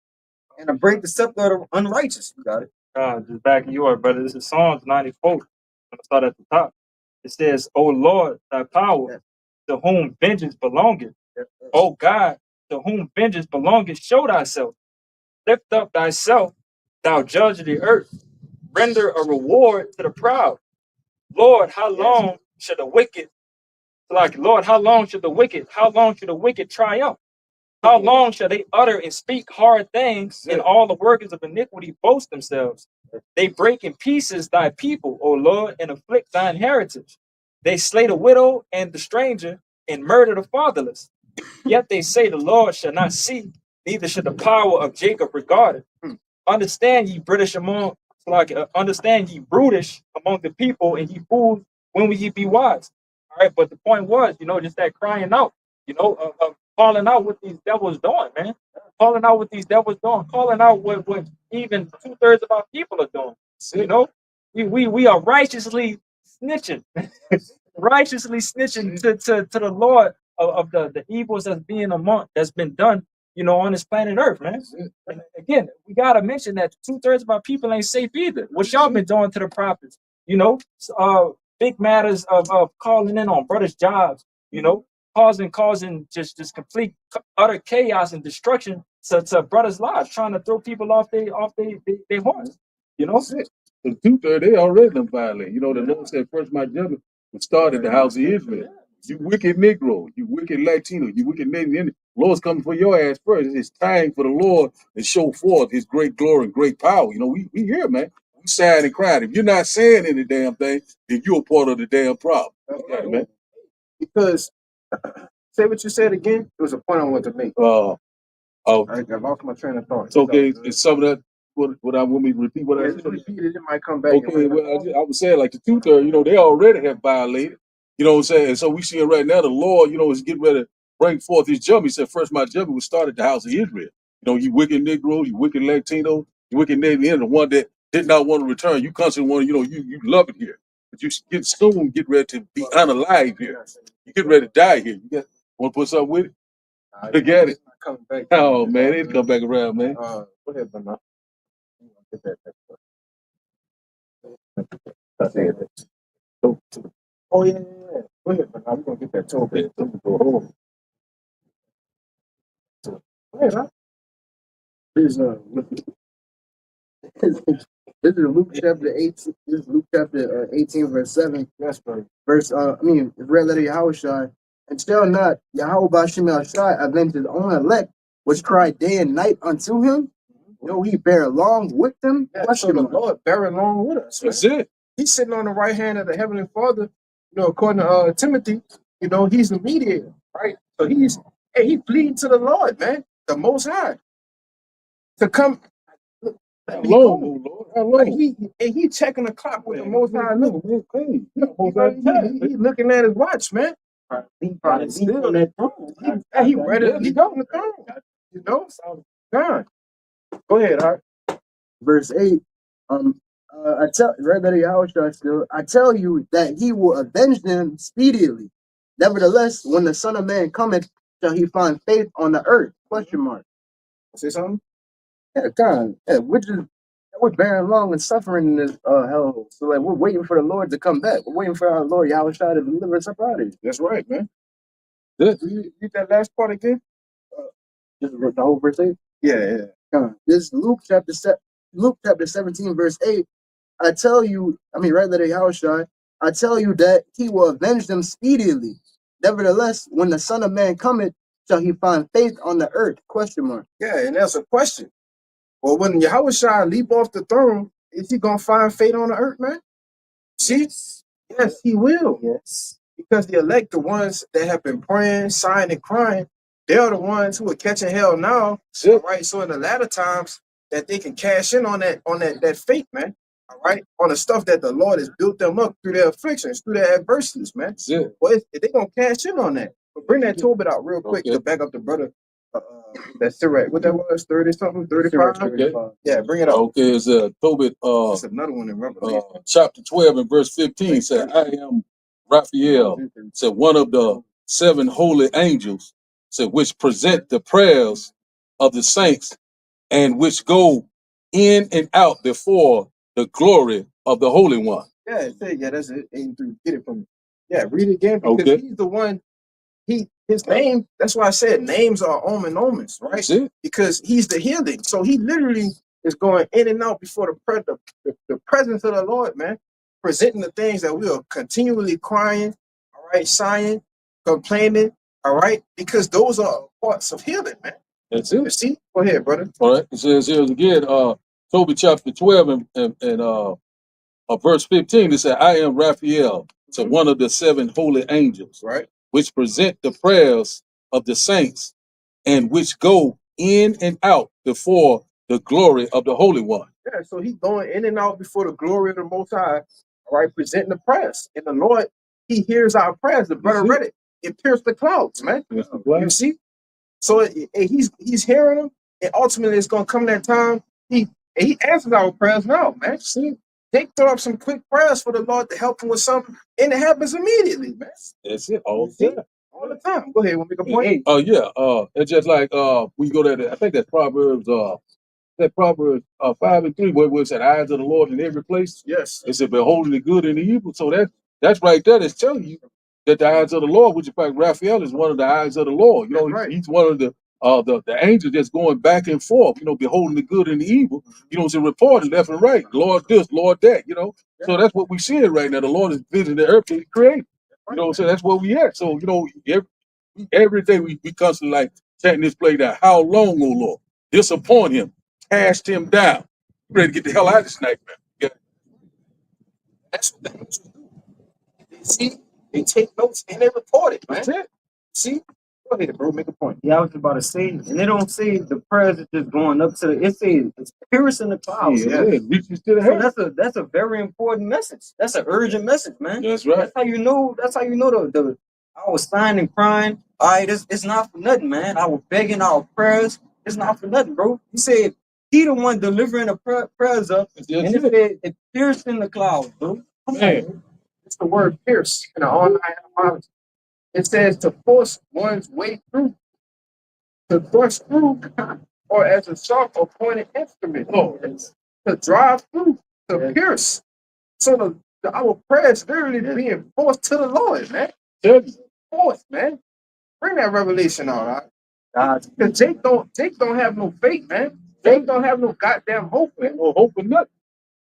and to break the scepter of the unrighteous. You got it. Just backing you up, brother. This is Psalms 94. I'm gonna start at the top. It says, "O Lord, thy power, to whom vengeance belongeth. O God, to whom vengeance belongeth, show thyself. Lift up thyself, thou judge of the earth. Render a reward to the proud. Lord, how long should the wicked, like Lord, how long should the wicked triumph? How long shall they utter and speak hard things, and all the workers of iniquity boast themselves? They break in pieces thy people, O Lord, and afflict thine heritage. They slay the widow and the stranger, and murder the fatherless. Yet they say the Lord shall not see, neither should the power of Jacob regard it. Understand ye British among, understand ye brutish among the people, and ye fools, when will ye be wise? All right, but the point was, just that crying out, calling out what these devils doing, man. Calling out what these devils doing, calling out what even 2/3 of our people are doing. You know, we are righteously snitching, righteously snitching to the Lord of the evils that's been done, on this planet Earth, man. And again, we gotta mention that 2/3 of our people ain't safe either. What y'all been doing to the prophets, big matters of calling in on brothers' jobs, causing just complete utter chaos and destruction to brothers' lives, trying to throw people off they horns. That's it. The 2/3, they already done violate. The Lord said, first my judgment would start at the house of Israel. You wicked Negro, you wicked Latino, you wicked Native Indian. Lord's coming for your ass first. It's time for the Lord to show forth his great glory and great power. We here, man. We sad and cried. If you're not saying any damn thing, then you're a part of the damn problem. Okay, man. Because say what you said again. It was a point I wanted to make. I lost my train of thought. It's okay. It's some of that. What I want me to repeat? What I said? Repeat it. It might come back. Okay. Well, I was saying like the 2/3. They already have violated. You know what I'm saying? And so we see it right now. The Lord, is getting ready to bring forth his judgment. He said, first my judgment would start at the house of Israel. You wicked Negro, you wicked Latino, you wicked Native Indian, the one that did not want to return. You constantly want to, you love it here. But you get ready to be unalive here. You get ready to die here. Want to put something with it? Look at it. Back. Oh, man, it'll come back around, man. Go ahead, man. Get that. Oh, yeah. Go ahead, man. I'm going to get that toe bit. Go home. Go ahead, huh? This is Luke chapter 8. This is Luke chapter 18, verse 7. Yes, bro. Red letter Yahushua. And shall not Yahweh Bashim Shai avenge his own elect, which cry day and night unto him? He bear along with them. Yeah, so the Lord bear along with us. That's it. He's sitting on the right hand of the Heavenly Father. According to Timothy, he's the mediator, right? So he pleading to the Lord, man, the Most High, to come. How long, Lord? How long? Like he checking the clock with the Most High. He's looking at his watch, man. He probably still on that throne. He ready to go on the throne. So God. Go ahead, all right. Verse 8. I tell you that he will avenge them speedily. Nevertheless, when the Son of Man cometh, shall he find faith on the earth? Question mark. Say something? Yeah, God. Yeah, we're bearing long and suffering in this hell. So we're waiting for the Lord to come back. We're waiting for our Lord Yahushua to deliver us up out of here. That's right, man. Good. Read that last part again. Just the whole verse 8? Yeah. This is Luke chapter 17, verse 8. I tell you, right there, Yahushua, I tell you that he will avenge them speedily. Nevertheless, when the Son of Man cometh, shall he find faith on the earth? Question mark. Yeah, and that's a question. Well, when Yahushua leap off the throne, is he gonna find faith on the earth, man? See? Yes, he will. Yes. Because the elect, the ones that have been praying, sighing, and crying, they're the ones who are catching hell now. All right. So in the latter times that they can cash in on that faith, man. All right, on the stuff that the Lord has built them up through their afflictions, through their adversities, man. Well, if they're gonna cash in on that. But bring that Tobit out real quick to back up the brother. That's Sirach. What that was, 30 something, 35? Okay. Yeah, bring it up. Okay, it's Tobit. It's another one in Revelation. Chapter 12 and verse 15 said, I am Raphael, said one of the 7 holy angels, said which present the prayers of the saints and which go in and out before the glory of the Holy One. Yeah, that's it. Get it from me. Yeah, read it again because he's the one. His name. That's why I said names are omens, right? Because he's the healing. So he literally is going in and out before the presence of the Lord, man. presenting the things that we are continually crying, all right, sighing, complaining, all right, because those are parts of healing, man. That's You it. see? Go ahead, brother. All right. It says here again, Tobit chapter 12 and verse 15. It said, I am Raphael, so one of the 7 holy angels, Right? which present the prayers of the saints and which go in and out before the glory of the Holy One. Yeah, so he going in and out before the glory of the Most High, all right, presenting the prayers. And the Lord, he hears our prayers. The brother read it. It pierced the clouds, man. That's the You plan. see? So he's hearing them, and ultimately it's gonna come that time. He answers our prayers now, man. See, they throw up some quick prayers for the Lord to help him with something, and it happens immediately, man. That's it. All You see? the time. All the time. Go ahead, we'll make a point. Hey, Oh yeah. It's just like we go to I think that's Proverbs 5:3, where it said eyes of the Lord in every place. Yes. It said beholding the good and the evil. So that's right there. That's telling you that the eyes of the Lord, which in fact Raphael is one of the eyes of the Lord. You know, That's right. he's one of the angels that's going back and forth, you know, beholding the good and the evil, you know, it's a report left and right. Lord this, Lord that, you know. So that's what we seeing right now. The Lord is visiting the earth that he created. You know what I'm saying? That's where we at. So, you know, every day we constantly like chatting this play down. How long, O Lord? Disappoint him, cast him down. Ready to get the hell out of this nightmare. Yeah. That's what the angels do. They see, they take notes, and they report it, man. That's it. See? Go ahead, bro. Make a point. Yeah, I was about to say, and they don't say the prayers are just going up to the. It says it's piercing the clouds. Yeah, it reaches to the So heaven. that's a very important message. That's an urgent message, man. That's right. That's how you know. That's how you know the. I was sighing and crying. All right, it's not for nothing, man. I was begging our prayers. It's not for nothing, bro. He said he the one delivering the prayers up, That's and it it. said it piercing the clouds, bro. Come Man. on, It's the word pierce in the online etymology. It says to force one's way through, to thrust through, or as a sharp or pointed instrument. Oh. To drive through, to pierce. So our prayers literally being forced to the Lord, man. Tell you. Forced, man. Bring that revelation on, all right? God. Because Jake don't have no faith, man. Jake don't have no goddamn hope, man. No hope for nothing.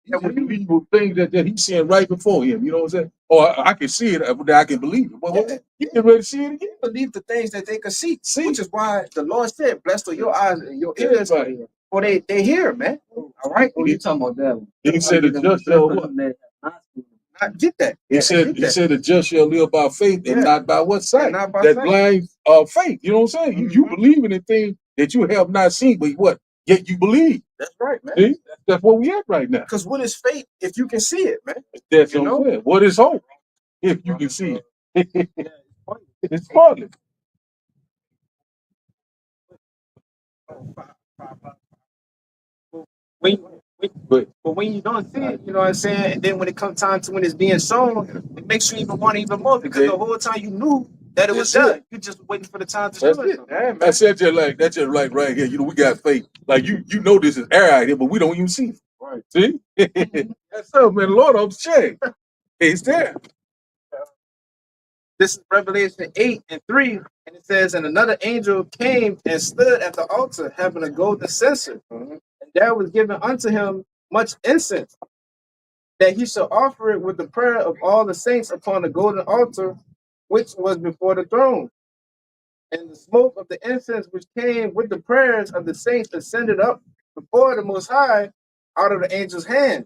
Yeah, He believe things that he's seeing right before him. You know what I'm saying? Oh, I can see it, but I can believe it. Well, Yeah. you get ready to see it again. Believe the things that they can see. See. Which is why the Lord said, blessed are your eyes and your ears, Right. for they hear, man. All right? Oh, you talking about that one? He said the just shall what? I get that. He I said get that. the just shall live by faith and Yeah. not by what sight. And not by That sight. blind faith. You know what I'm saying? You believing in things that you have not seen, but what? Yet you believe. That's right, man. See? That's where we at right now. Because what is faith if you can see it, man? That's You what know? I'm saying. What is hope? If you can see it. It's partly. But But when you don't see it, you know what I'm saying? And then when it comes time to when it's being sown, it makes you even want even more because the whole time you knew that it was That's done. You're just waiting for the time to That's show it. it. Yeah, man. That's just like right here. You know, we got faith. Like you know this is air out here, but we don't even see it. Right. See? That's up, man. The Lord of the change. It's there. This is Revelation 8:3, and it says, and another angel came and stood at the altar, having a golden censer, and there was given unto him much incense, that he should offer it with the prayer of all the saints upon the golden altar, which was before the throne. And the smoke of the incense which came with the prayers of the saints ascended up before the Most High out of the angel's hand.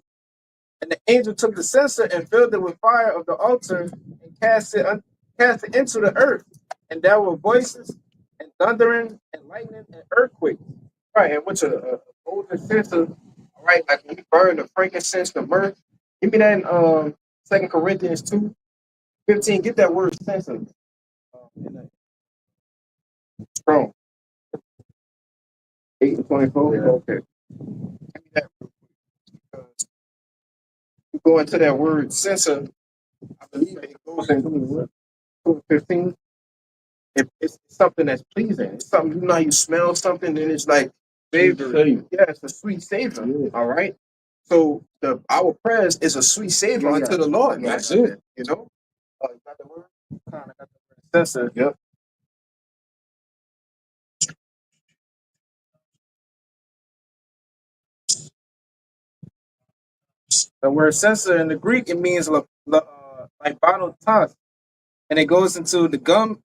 And the angel took the censer and filled it with fire of the altar and cast it into the earth. And there were voices and thundering and lightning and earthquakes. Right, and which a golden censer, all right, like when you burn the frankincense, the myrrh. Give me that in 2 Corinthians 2:15. Get that word censer. In the strong. 8:24. Yeah. Okay. Give me that real quick. Because you go into that word censer, I believe it goes in 2:15. It's something that's pleasing. It's something, you know how you smell something and it's like savor. Savor. Yeah, it's a sweet savor. Yeah. All right. So our prayers is a sweet savor Yeah, unto the Lord, man. That's it. You know? You got the word? Kind of got the word censer. Yep. The word censer in the Greek, it means like bottle toss, and it goes into the gum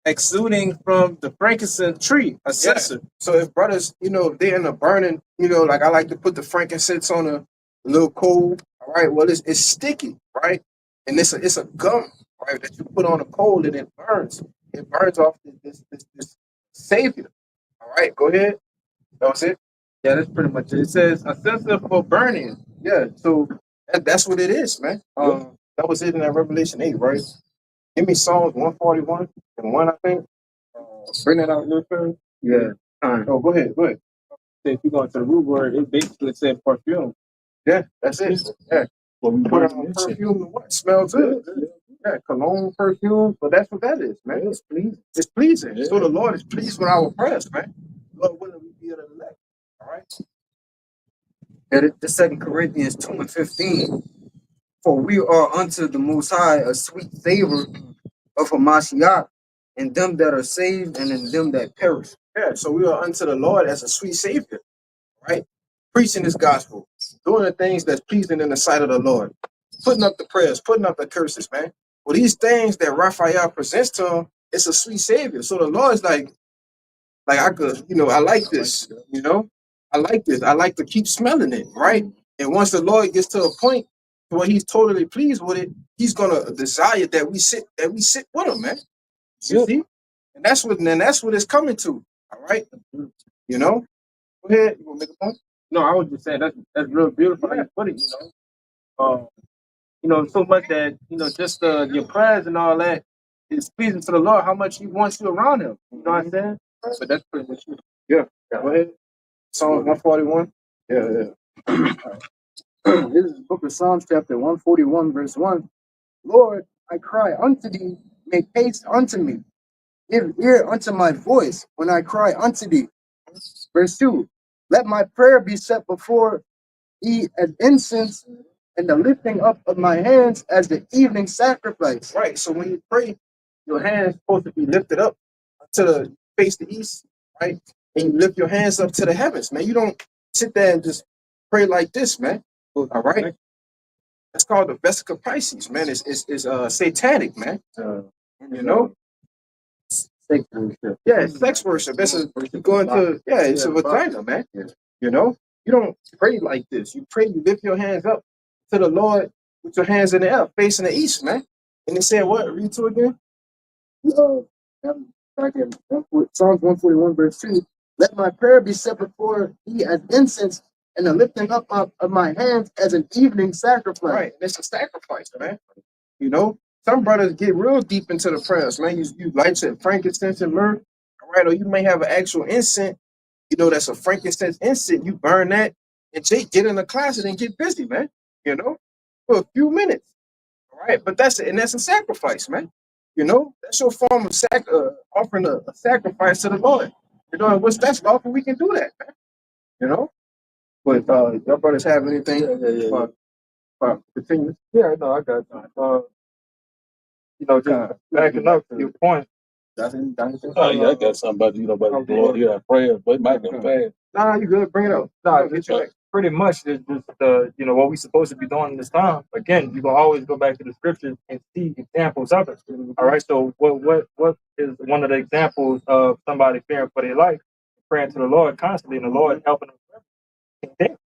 exuding from the frankincense tree, a Yeah. censer. So if brothers, if they're in a burning, like I like to put the frankincense on a little coal. All right. Well, it's sticky, right? And it's a gum, right, that you put on a coal and it burns. It burns off this savior. All right. Go ahead. That was it. Yeah, that's pretty much it. It says a censer for burning. Yeah. So that's what it is, man. That was it in that Revelation 8, right? Give me Psalms 141 and 1, I think. Bring that out real fast. Yeah. All right. Oh, go ahead. Go ahead. If you go into the root word, it basically said perfume. Yeah, that's it. Yeah. Well, we Put burn on incense. perfume and what? Smell good. Yeah, cologne, perfume. But that's what that is, man. It's pleasing. It's pleasing. Yeah. So the Lord is pleased with our prayers, man. Lord willing, we be able to elect. All right. Yeah, the 2 Corinthians 2 and 15. For we are unto the Most High a sweet savor of a Mashiach, in them that are saved and in them that perish. Yeah, so we are unto the Lord as a sweet savior, right? Preaching his gospel, doing the things that's pleasing in the sight of the Lord, putting up the prayers, putting up the curses, man. Well, these things that Raphael presents to him, it's a sweet savior. So the Lord's like I could, I like this, I like this. I like to keep smelling it, right? And once the Lord gets to a point where he's totally pleased with it, he's gonna desire that we sit with him, man. You see? And that's what it's coming to. All right. You know? Go ahead. You wanna make a point? No, I was just saying that's real beautiful how you put it. So much that just your prayers and all that is pleasing to the Lord. How much He wants you around Him. You know what I'm saying? But that's pretty much it. Yeah. Go ahead. Psalms 141. Yeah. This is the book of Psalms, chapter 141, verse 1. Lord, I cry unto thee, make haste unto me. Give ear unto my voice when I cry unto thee. Verse 2. Let my prayer be set before thee as incense, and the lifting up of my hands as the evening sacrifice. Right. So when you pray, your hands supposed to be lifted up to the face the east, right? And you lift your hands up to the heavens, man. You don't sit there and just pray like this, man. All right. That's called the Vesica Pisces, man. It's satanic, man. You know? Sex worship. Yeah, it's sex worship. It's a vagina, man. You know? You don't pray like this. You pray, you lift your hands up to the Lord with your hands in the air, facing the east, man. And it said what? Read to again. Back in Psalms 141, verse 2. Let my prayer be set before thee as incense, and the lifting up of my hands as an evening sacrifice. Right. It's a sacrifice, man. You know? Some brothers get real deep into the prayers, man. You light your frankincense and myrrh, all right? Or you may have an actual incense, that's a frankincense incense. You burn that and get in the closet and get busy, man. For a few minutes, all right? But that's a sacrifice, man. That's your form of offering a sacrifice to the Lord. And what's best offer, we can do that, man. But your brothers have anything? Continue. Yeah, no, I got you. Just backing up to your point. Oh, yeah, I got something about about the Lord hear our prayers, but it might go fast. Nah, you good. Bring it up. Nah, pretty much it's just what we're supposed to be doing in this time. Again, you can always go back to the scriptures and see examples of it. All right. So what is one of the examples of somebody fearing for their life, praying to the Lord constantly, and the Lord helping them? King David.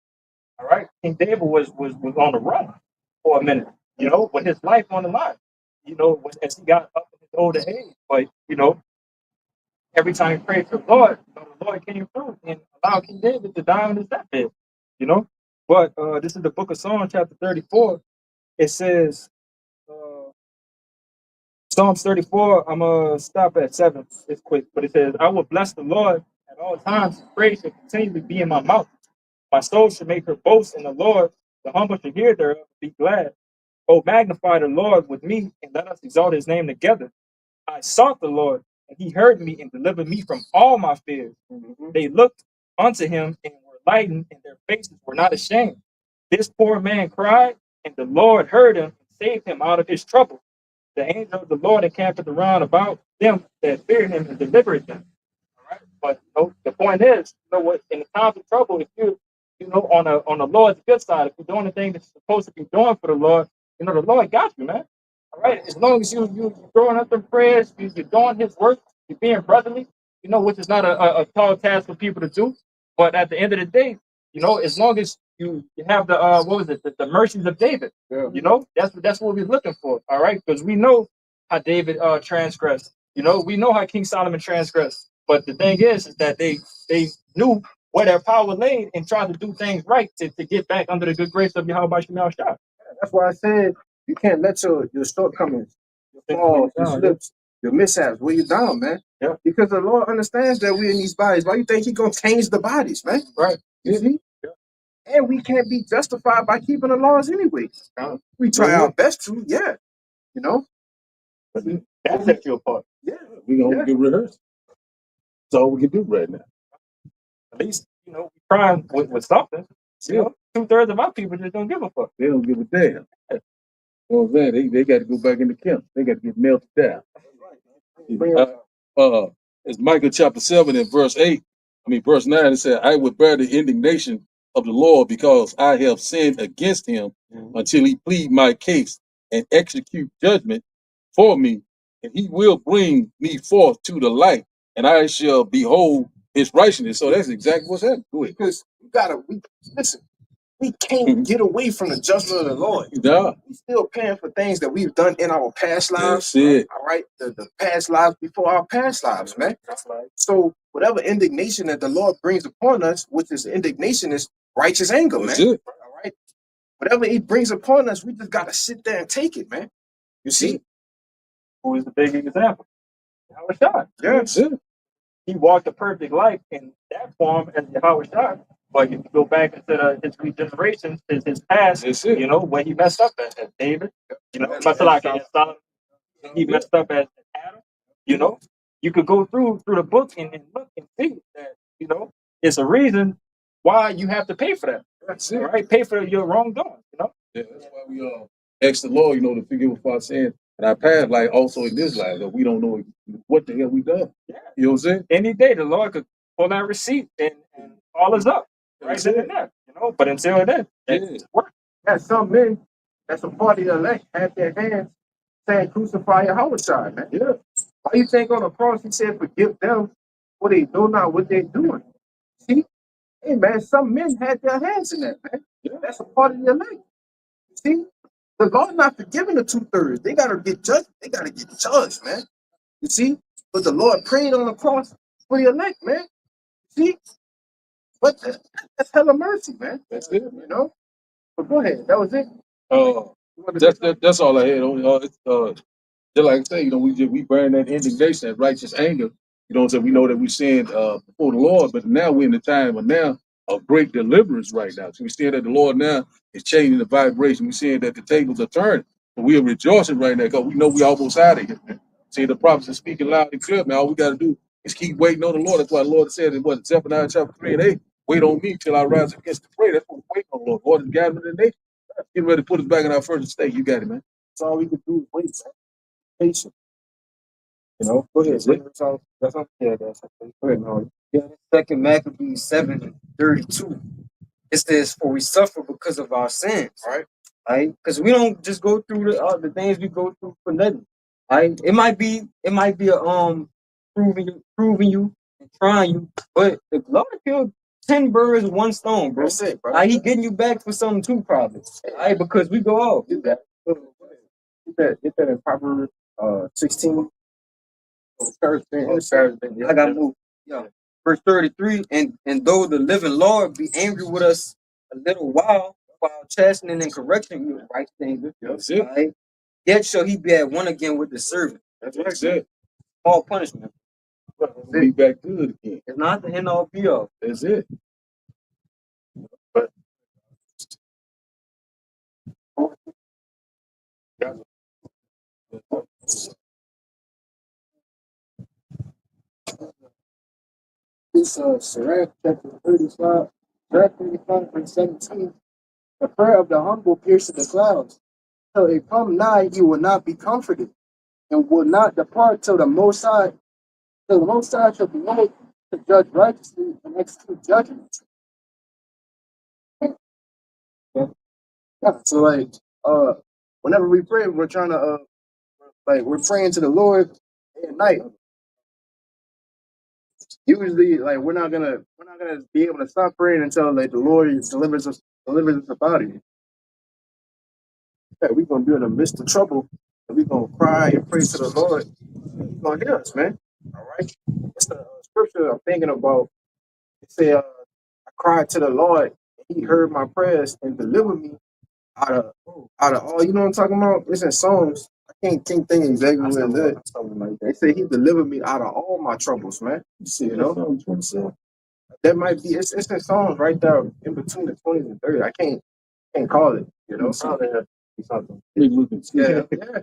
All right. King David was on the run for a minute, with his life on the line. As he got up in his older age, but every time he prayed to the Lord, the Lord came through and allowed King David to die on his deathbed. But this is the book of Psalms, chapter 34. It says, Psalms 34, I'm going to stop at 7. It's quick, but it says, I will bless the Lord at all times. His praise shall continually be in my mouth. My soul should make her boast in the Lord. The humble should hear thereof and be glad. Oh, magnify the Lord with me, and let us exalt his name together. I sought the Lord, and he heard me and delivered me from all my fears. They looked unto him and were lightened, and their faces were not ashamed. This poor man cried, and the Lord heard him and saved him out of his trouble. The angel of the Lord encampeth around about them that fear him and delivered them. All right. But the point is, what, in the times of trouble, if you know, on the Lord's good side, if you're doing the thing that you're supposed to be doing for the Lord, you know, the Lord got you, man. All right, as long as you're throwing up the prayers, you're doing His work, you're being brotherly, you know, which is not a tall task for people to do. But at the end of the day, you know, as long as you have the what was it, the mercies of David, Yeah. you know, that's what we're looking for. All right, because we know how David transgressed. You know, we know how King Solomon transgressed. But the thing is that they knew where their power lay and tried to do things right to get back under the good grace of Yahweh Shemel Shah. That's why I said you can't let your shortcomings, your flaws, your slips, your mishaps weigh you down, man. Yeah. Because the Lord understands that we're in these bodies. Why you think He gonna change the bodies, man? Right. You see? Yeah. And we can't be justified by keeping the laws anyway. We try our best to, yeah. You know? That sets you apart. Yeah. We gonna get rehearsed. That's all we can do right now. At least, you know, we trying with something. You know, 2/3 of our people just don't give a fuck. They don't give a damn. You know what I'm saying? They got to go back in the camp. They got to get melted down. It's Micah chapter 7 and verse 9, it said, I would bear the indignation of the Lord because I have sinned against him until he plead my case and execute judgment for me, and he will bring me forth to the light, and I shall behold his righteousness. So that's exactly what's happening. Go ahead. Because listen, we can't get away from the judgment of the Lord. Yeah. We still paying for things that we've done in our past lives. That's it. All right. The past lives before our past lives, man. So whatever indignation that the Lord brings upon us, which is indignation, is righteous anger, That's man. it. All right. Whatever He brings upon us, we just gotta sit there and take it, man. You see? Who is the big example? Yahweh Shah. That's it. He walked a perfect life in that form as Yahweh Shah. But if you go back into his regenerations, his past, That's it. you know, where he messed up as David, you know, much like as Solomon, he messed up as Adam, you know, you could go through the book and look and see that, you know, it's a reason why you have to pay for that. That's it. All right, pay for your wrongdoing, you know. Yeah, that's why we ask the Lord, you know, to forgive us for our sins and our past life, also in this life, that we don't know what the hell we done. Yeah. You know what I'm saying? Any day the Lord could pull that receipt and call us up right That's then it. and there, you know. But until then, Yeah. it's work. Yeah, some men that's a part of the elect had their hands saying, crucify Yahweh Shai, man. Yeah. Why you think on the cross He said, forgive them, for they know not what they're doing? See? Hey, man, some men had their hands in that, man. Yeah. That's a part of the elect. See? The Lord not forgiving the 2/3. They got to get judged. They got to get judged, man. You see? But the Lord prayed on the cross for the elect, man. See? But that's hella mercy, man. That's it, You man. know? But go ahead. That was it. That's all I had. Just like I say, you know, we burn that indignation, that righteous anger. You know what I'm saying? We know that we sinned before the Lord, but now we're in the time of great deliverance right now. So we're seeing that the Lord now is changing the vibration. We're seeing that the tables are turning. But we are rejoicing right now because we know we almost out of here, man. See, the prophets are speaking loud and clear, man. All we got to do is keep waiting on the Lord. That's why the Lord said in Zephaniah chapter 3 and 8, wait on me till I rise against the prey. That's what we're waiting on, Lord. Lord is gathering the nation. Get ready to put us back in our first state. You got it, man. That's all we can do is wait, man. Patient. You know? Go ahead. That's it. That's something. Yeah, that's something. Go ahead, no. Yeah, Second Maccabees 7:32. It says, "For we suffer because of our sins." Right? Because we don't just go through the things we go through for nothing. Right? It might be a proving you and trying you, but the Lord killed 10 birds with one stone, bro. That's it, bro. Right? He getting you back for something too, probably. Right? Because we go off. Get that. Get that in Proverbs 16. I got moved. Yeah. Verse 33, and though the living Lord be angry with us a little while chastening and correcting you, right things, That's it. right? Yet shall he be at one again with the servant. That's it. All punishment. We'll be back good again. It's not the end all be all. That's it. This Sirach chapter 35, verse 17. The prayer of the humble pierces the clouds. Till it come nigh, he will not be comforted, and will not depart till the Most High shall be able to judge righteously and execute judgment. Yeah, so like whenever we pray, we're trying to like we're praying to the Lord at night. Usually, like we're not gonna be able to stop praying until like the Lord delivers us about it. Yeah, we're gonna be in the midst of trouble, and we're gonna cry and pray to the Lord. He's gonna hear us, man. All right. It's the scripture I'm thinking about. It say, "I cried to the Lord, and He heard my prayers and delivered me out of all." You know what I'm talking about? It's in Psalms. I can't think exactly where it's at. Something like that. They say He delivered me out of all my troubles, man. You know, that might be. It's in Psalms right there in between the 20s and 30s. I can't call it. You know, something. Big looking. Yeah, yeah.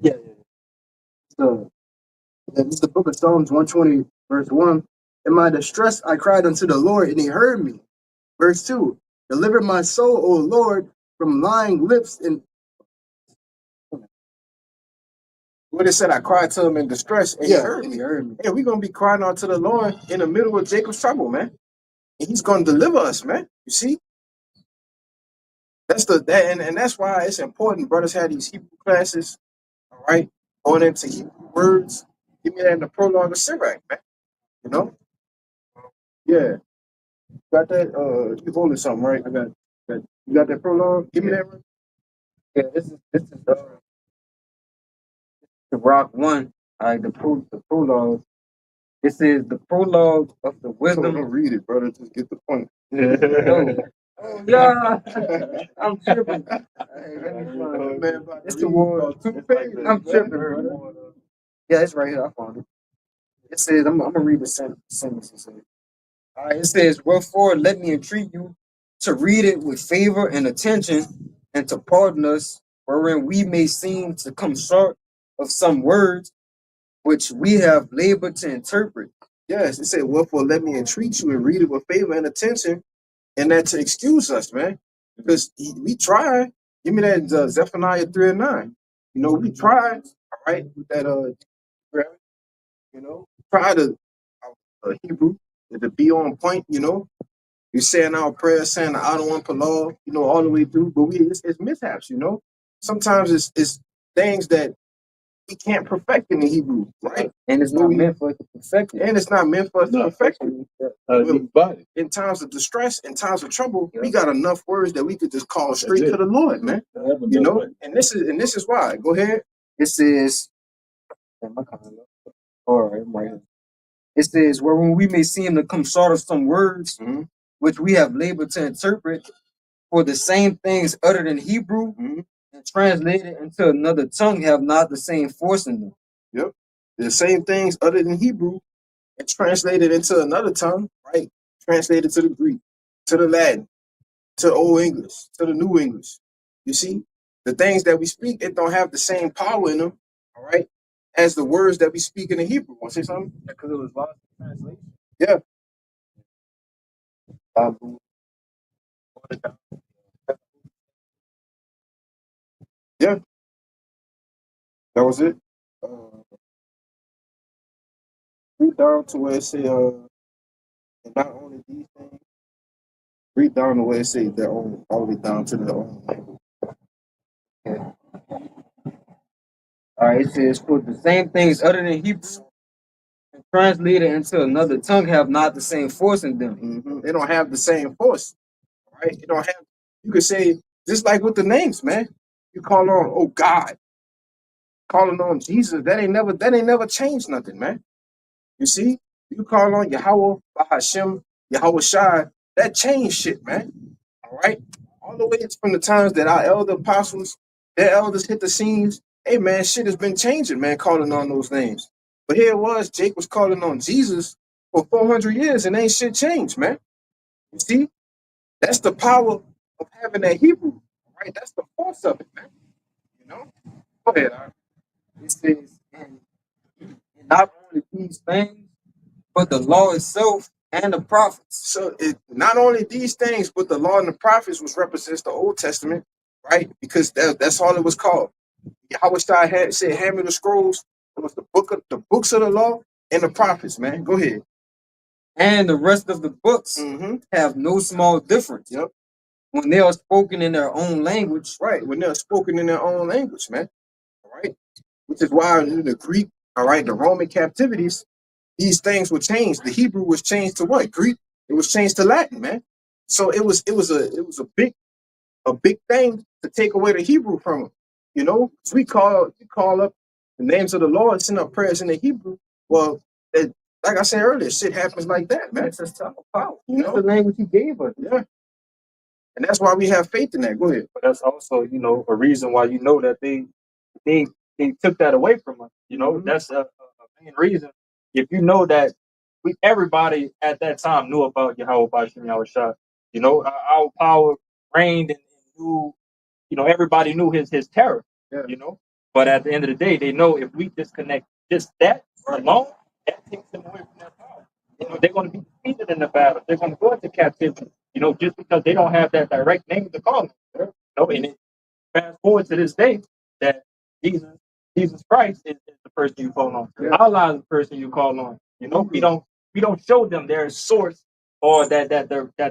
Yeah. So this is the book of Psalms 120, verse 1. In my distress I cried unto the Lord, and He heard me. Verse 2. Deliver my soul, O Lord, from lying lips. And what it said, I cried to Him in distress, and He heard me. Yeah, we're gonna be crying out to the Lord in the middle of Jacob's trouble, man. And He's gonna deliver us, man. You see? And that's why it's important brothers have these Hebrew classes, all right? Going into Hebrew words. Give me that in the prologue of Sirach, man. You know? Yeah. Got that? You holding something, right? I got that. You got that prologue? Give me that. Right? Yeah, this is the rock one. All right, the prologue. This is the prologue of the Don't wisdom. read it, brother. Just get the point. Oh, yeah, I'm tripping. Hey, let me find it. It's the one. I'm tripping, brother. Yeah, it's right here. I found it. It says, I'm gonna read the sentence. All right, it says, "Wherefore, let me entreat you to read it with favor and attention, and to pardon us, wherein we may seem to come short of some words which we have labored to interpret." Yes, it said, "Wherefore let me entreat you and read it with favor and attention, and that to excuse us, man, because we tried." Give me that Zephaniah 3:9. You know, we tried, all right, with that grammar, you know, try to Hebrew to be on point. You know, you saying our prayers, saying the outer one Palal, you know, all the way through, but it's mishaps. You know, sometimes it's things that we can't perfect in the Hebrew, right? And it's not meant for us to perfect it. And it's not meant for us to perfect it. Deep body. In times of distress, in times of trouble, we got enough words that we could just call straight to the Lord, man. You know, and this is why. Go ahead. It says, all right, I'm right here. It says, "Wherein we may seem to come short of some words which we have labored to interpret, for the same things uttered in Hebrew and translated into another tongue have not the same force in them." Yep. The same things uttered in Hebrew and translated into another tongue, right? Translated to the Greek, to the Latin, to Old English, to the New English. You see, the things that we speak, it don't have the same power in them, all right, as the words that we speak in the Hebrew. Want to say something? Because it was lost in translation. Yeah. Yeah. That was it. Read down to where it say, and not only these things. Read down to where it say their own, all the way down to their own language. All right, it says, "For the same things uttered in Hebrew and translated into another tongue have not the same force in them." They don't have the same force, right? They don't have. You could say just like with the names, man. You call on, oh God, calling on Jesus. That ain't never changed nothing, man. You see, you call on Yahweh, Bahashem, Yahweh Shai. That changed shit, man. All right, all the way from the times that our elder apostles, their elders hit the scenes. Hey, man, shit has been changing, man. Calling on those names, but here it was. Jake was calling on Jesus for 400 years, and ain't shit changed, man. You see, that's the power of having that Hebrew, right? That's the force of it, man. You know. Go ahead. Art. It says, "And not only these things, but the law itself and the prophets. So it not only these things, but the law and the prophets, which represents the Old Testament, right? Because that's all it was called. Yahweh had said, "Hand me the scrolls." It was the books of the law and the prophets. Man, go ahead. And the rest of the books Mm-hmm. have no small difference. Yep. When they are spoken in their own language. Right. When they're spoken in their own language, man. All right. Which is why in the Greek, all right, the Roman captivities, these things were changed. The Hebrew was changed to what? Greek. It was changed to Latin, man. So it was a big thing to take away the Hebrew from them. You know, we call up the names of the Lord, send up prayers in the Hebrew. Well, like I said earlier, shit happens like that, man. That's just our power. You That's know? the language he gave us. Yeah. And that's why we have faith in that. Go ahead. But that's also, you know, a reason why you know that they took that away from us. You know, that's a main reason. If you know that everybody at that time knew about Yahweh Bashim Yahushua, you know, our power reigned and knew, you know, everybody knew his terror. Yeah. You know, but at the end of the day, they know if we disconnect just that alone, that takes them away from that power. You know, they're going to be defeated in the battle. They're going to go into captivity. You know, just because they don't have that direct name to call them. You know, and it fast forward to this day that Jesus Christ is the person you call on. Yeah. Allah is the person you call on. You know, we don't show them their source or that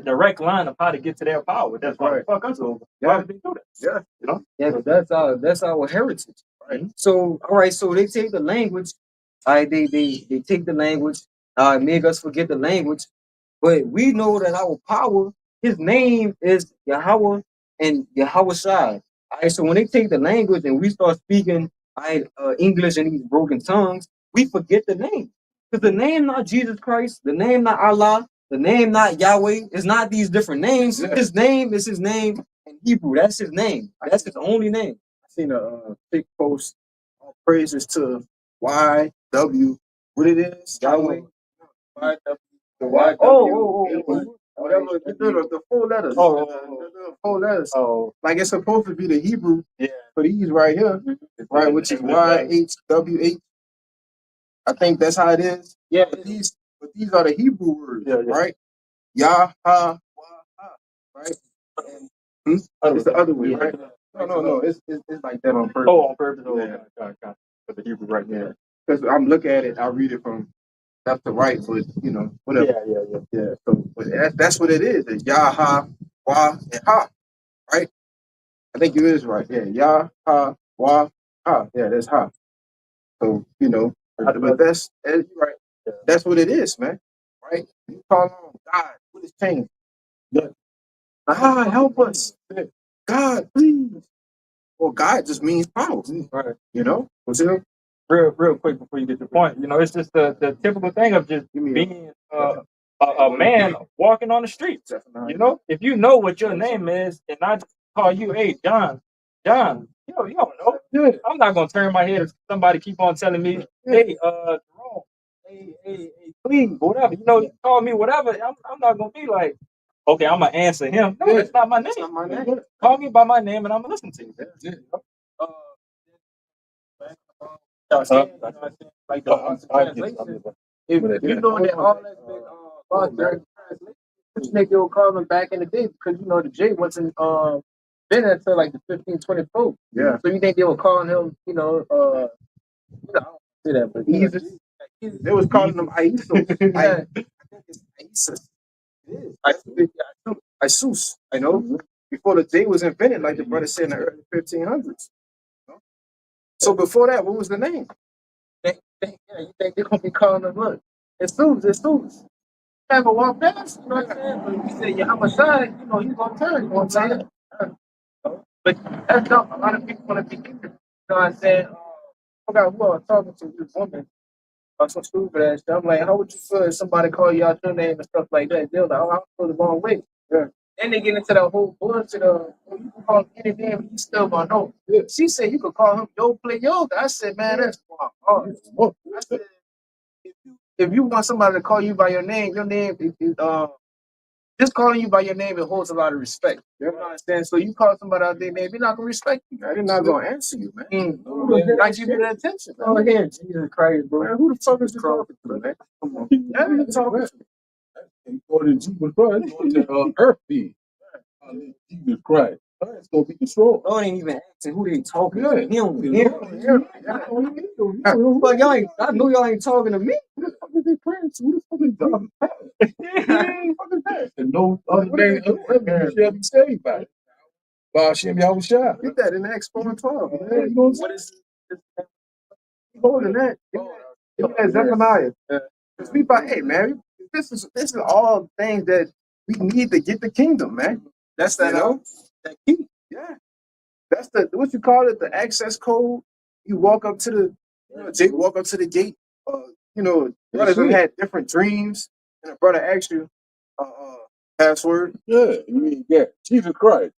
direct line of how to get to their power. That's why Right. fuck us over. Yeah. Why did they do that? Yeah. You know? Yeah, but that's our heritage. Right. So all right, so they take the language, they take the language, make us forget the language, but we know that our power, his name is Yahweh and Yahweh Shai. All right, so when they take the language and we start speaking English in these broken tongues, we forget the name. Because the name not Jesus Christ, the name not Allah, the name not Yahweh, it's not these different names. Yeah. His name is his name in Hebrew. That's his name. That's his only name. I seen a big post on praises to YW. What it is? Yahweh. YW. The Oh, YW. Whatever. The four letters. Oh. The four letters. Oh, Like it's supposed to be the Hebrew yeah. for these right here, right? Which is YHWH. I think that's how it is. Yeah. But these are the Hebrew words, Yeah, yeah. right? Yah, ha, wah, ha, right? And, it's the other way, Yeah. right? No. It's like that on purpose. Oh, on purpose. Oh, Yeah. God. For the Hebrew right there. Because I'm looking at it, I read it from left to right, but you know, whatever. Yeah. So but that's what it is. It's Yah, ha, wah, and ha, right? I think it is right. Yeah, Yah, ha, wah, ha. Yeah, that's ha. So you know, but that's right. That's what it is, man. Right? You call on God. What is change? God, help us. God, please. Well, God just means power. Right. You know? What's it? Real quick before you get to the point, you know, it's just the typical thing of just being a man walking on the streets. You know, if you know what your name is, and I just call you, hey, John, you don't know. Yeah. I'm not gonna turn my head if somebody keep on telling me, hey, Jerome, hey, Cleve, whatever. You know, you call me whatever. I'm not gonna be like, okay, I'm gonna answer him. No, that's not my name. That's not my name. Call me by my name, and I'm gonna listen to you. Yeah. Like the translation. If you know that all that's been lost during the translation, which nigga will call them back in the day because you know the J wasn't been until like the 1524. Yeah. So you think they were calling him, I don't say that, but Jesus. They was calling him Isus. I think it's Isus. It is. Isus. I know. Before the J was invented, like the brother said in the early 1500s. So before that, what was the name? You think they're gonna be calling them look? It's Zeus. Never walk past, you know what I'm saying? But if you say Yahweh Shai, he's gonna turn, you know what I'm saying? But that's dumb. A lot of people wanna be ignorant. You know what I'm saying? I forgot who I was talking to, this woman, some stupid ass shit. I'm like, how would you feel if somebody call you out your name and stuff like that? They're like, oh, I feel the wrong way. Yeah. Then they get into that whole bullshit of, you can call him any name and you still gonna know. Yeah. She said you could call him Yo Play Yoga. I said, man, that's hard. I said, if you want somebody to call you by your name just calling you by your name, it holds a lot of respect. You know what I'm saying? So you call somebody out their name, they're not gonna respect you. They're not gonna answer you, man. Not give you the attention. Oh, here, Jesus Christ, bro. Man, who the fuck is you talking to, man? Come on. Yeah, you talking to. According to Jesus Christ, it's going to earth be. Jesus Christ. It's going to be destroyed. Lord ain't even asking who they talking Yeah. to. He don't hear. But y'all ain't, I know y'all ain't talking to me. Who the fuck is they praying to? Who the fuck is God? Who the fuck is that? And no other name of heaven shall be saved by it. By Hashem Yahushua. Get that in Acts 4 and 12. Yeah, Man. you know what I'm What is holding that? Give me that Zephaniah. Because we by, hey man, this is all things that we need to get the kingdom, man. That's that, that key. Yeah. That's the what you call it, the access code. You walk up to the walk up to the gate. Brothers That's it. had different dreams, and a brother asked you password. Yeah, you mean that Jesus Christ.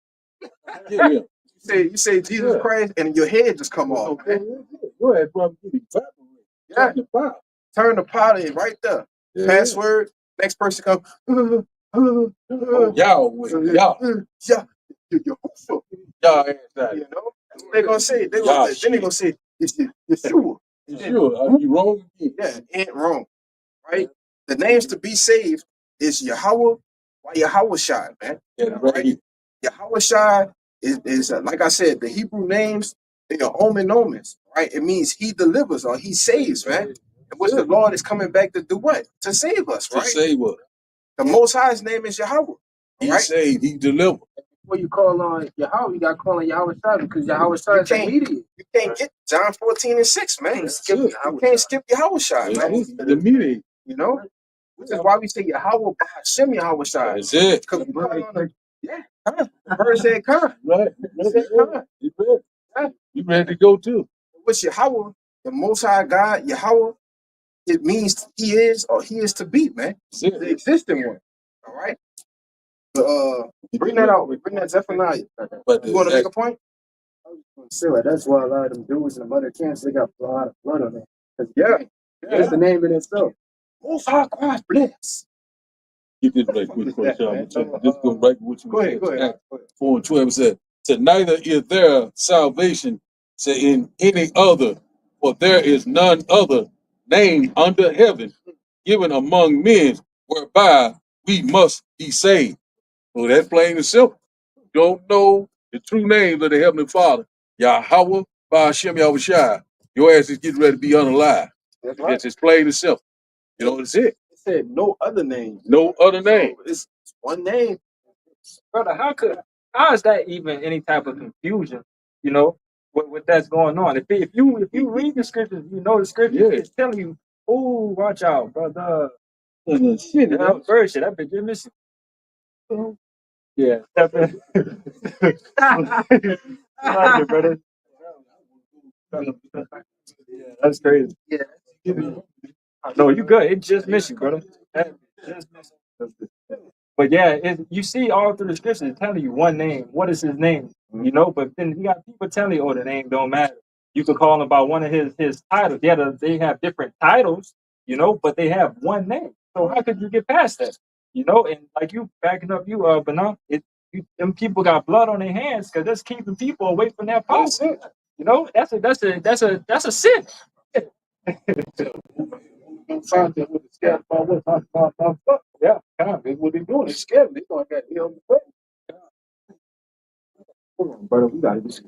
Get him. You say Jesus Yeah. Christ, and your head just come off. Okay, Man. go ahead, brother. Get evaporated. Yeah. Turn the fire. Turn the pot right there. Yeah. Password. Next person come. Oh, Yahweh. Yah. Yeah. Yahushua. Yah ass that. You know, they're gonna say then they're gonna say it's Yeshua. Sure, are you wrong again? Yeah, ain't wrong, right? The names to be saved is Yahweh, Yahweh Shai, man. Yeah, right. Yahweh Shai is like I said, the Hebrew names they are omens, right? It means he delivers or he saves, man. And which the Lord is coming back to do what? To save us, right? To save us. The Most High's name is Yahweh. He right? saved, he delivered. When you call on Yahweh, you got to call on Yahweh Shai because Yahweh Shai is immediate. You can't get John 14:6, man. You can't skip Yahweh Shai, man. The mediator. You know? Which is why we say Yahweh Hashem Yahweh Shai. That's it. Because we call on him. Yeah. The bird said, come. Right. You ready? You ready to go too? What's Yahweh? The Most High God, Yahweh, it means he is or he is to be, man. The existing one. All right? Bring that out. Bring that Zephaniah. But You want to make a point? I was going to say, like, that's why a lot of them dudes in the mother camps, they got a lot of blood on them. That's the name in itself. Most High Christ bless. Get this right quick for you. Just go right with you. Go ahead. 4:12 said, neither is there salvation in any other, for there is none other name under heaven given among men whereby we must be saved. So that's plain and simple. Don't know the true names of the Heavenly Father, Yahweh, Hashem Yahushua. Your ass is getting ready to be unalive. That's right. It's just plain and simple. You know, that's it. It said no other name. No other name. So it's one name. Brother, how is that even any type of confusion? You know, what that's going on. If you read the scriptures, you know the scripture is telling you, oh, watch out, brother. Shit, That bird shit, that bitch you're missing. Yeah, like it, brother. Yeah, that's crazy. Yeah. No, you good. It just missed you, brother. But yeah, you see all through the scriptures it's telling you one name. What is his name? You know, but then you got people telling you, oh, the name don't matter. You could call him by one of his titles. Yeah, they have different titles, you know, but they have one name. So how could you get past that? You know, and like you backing up Bana, them people got blood on their hands because that's keeping people away from that power. You know, that's a sin. Yeah, what they doing? They scared. They thought that hell was fake. Hold on, brother. We gotta just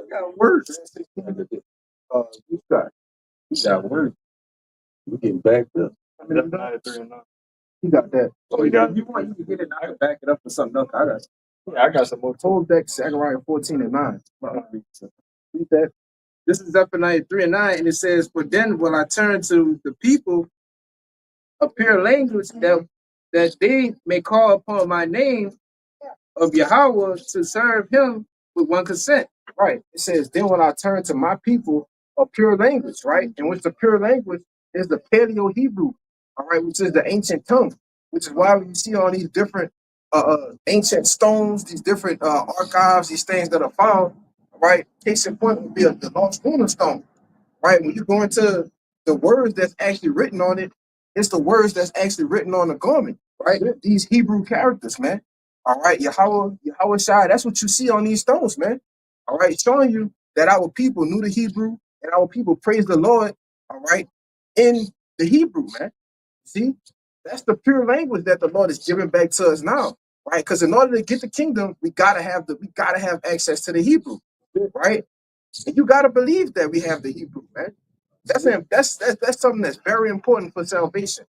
Got worse. you got words. We getting backed up. You got that. Oh, you got it. You want you can get it, I can back it up with something else. I got some more. Told deck Zechariah 14:9. Read that. This is Zephaniah 3:9, and it says, "But then will I turn to the people a pure language that they may call upon my name of Yahweh to serve him with one consent." Right. It says, "Then will I turn to my people a pure language," right? In which the pure language is the Paleo Hebrew, all right, which is the ancient tongue, which is why when you see all these different ancient stones, these different archives, these things that are found, right? Case in point would be the Lost Lunar Stone, right? When you go into the words that's actually written on it, it's the words that's actually written on the garment, right? These Hebrew characters, man. All right, Yahweh Shai, that's what you see on these stones, man. All right, showing you that our people knew the Hebrew and our people praise the Lord, all right, in the Hebrew, man. See, that's the pure language that the Lord is giving back to us now, right? Because in order to get the kingdom, we gotta have access to the Hebrew, right? And you gotta believe that we have the Hebrew, man. That's something that's very important for salvation.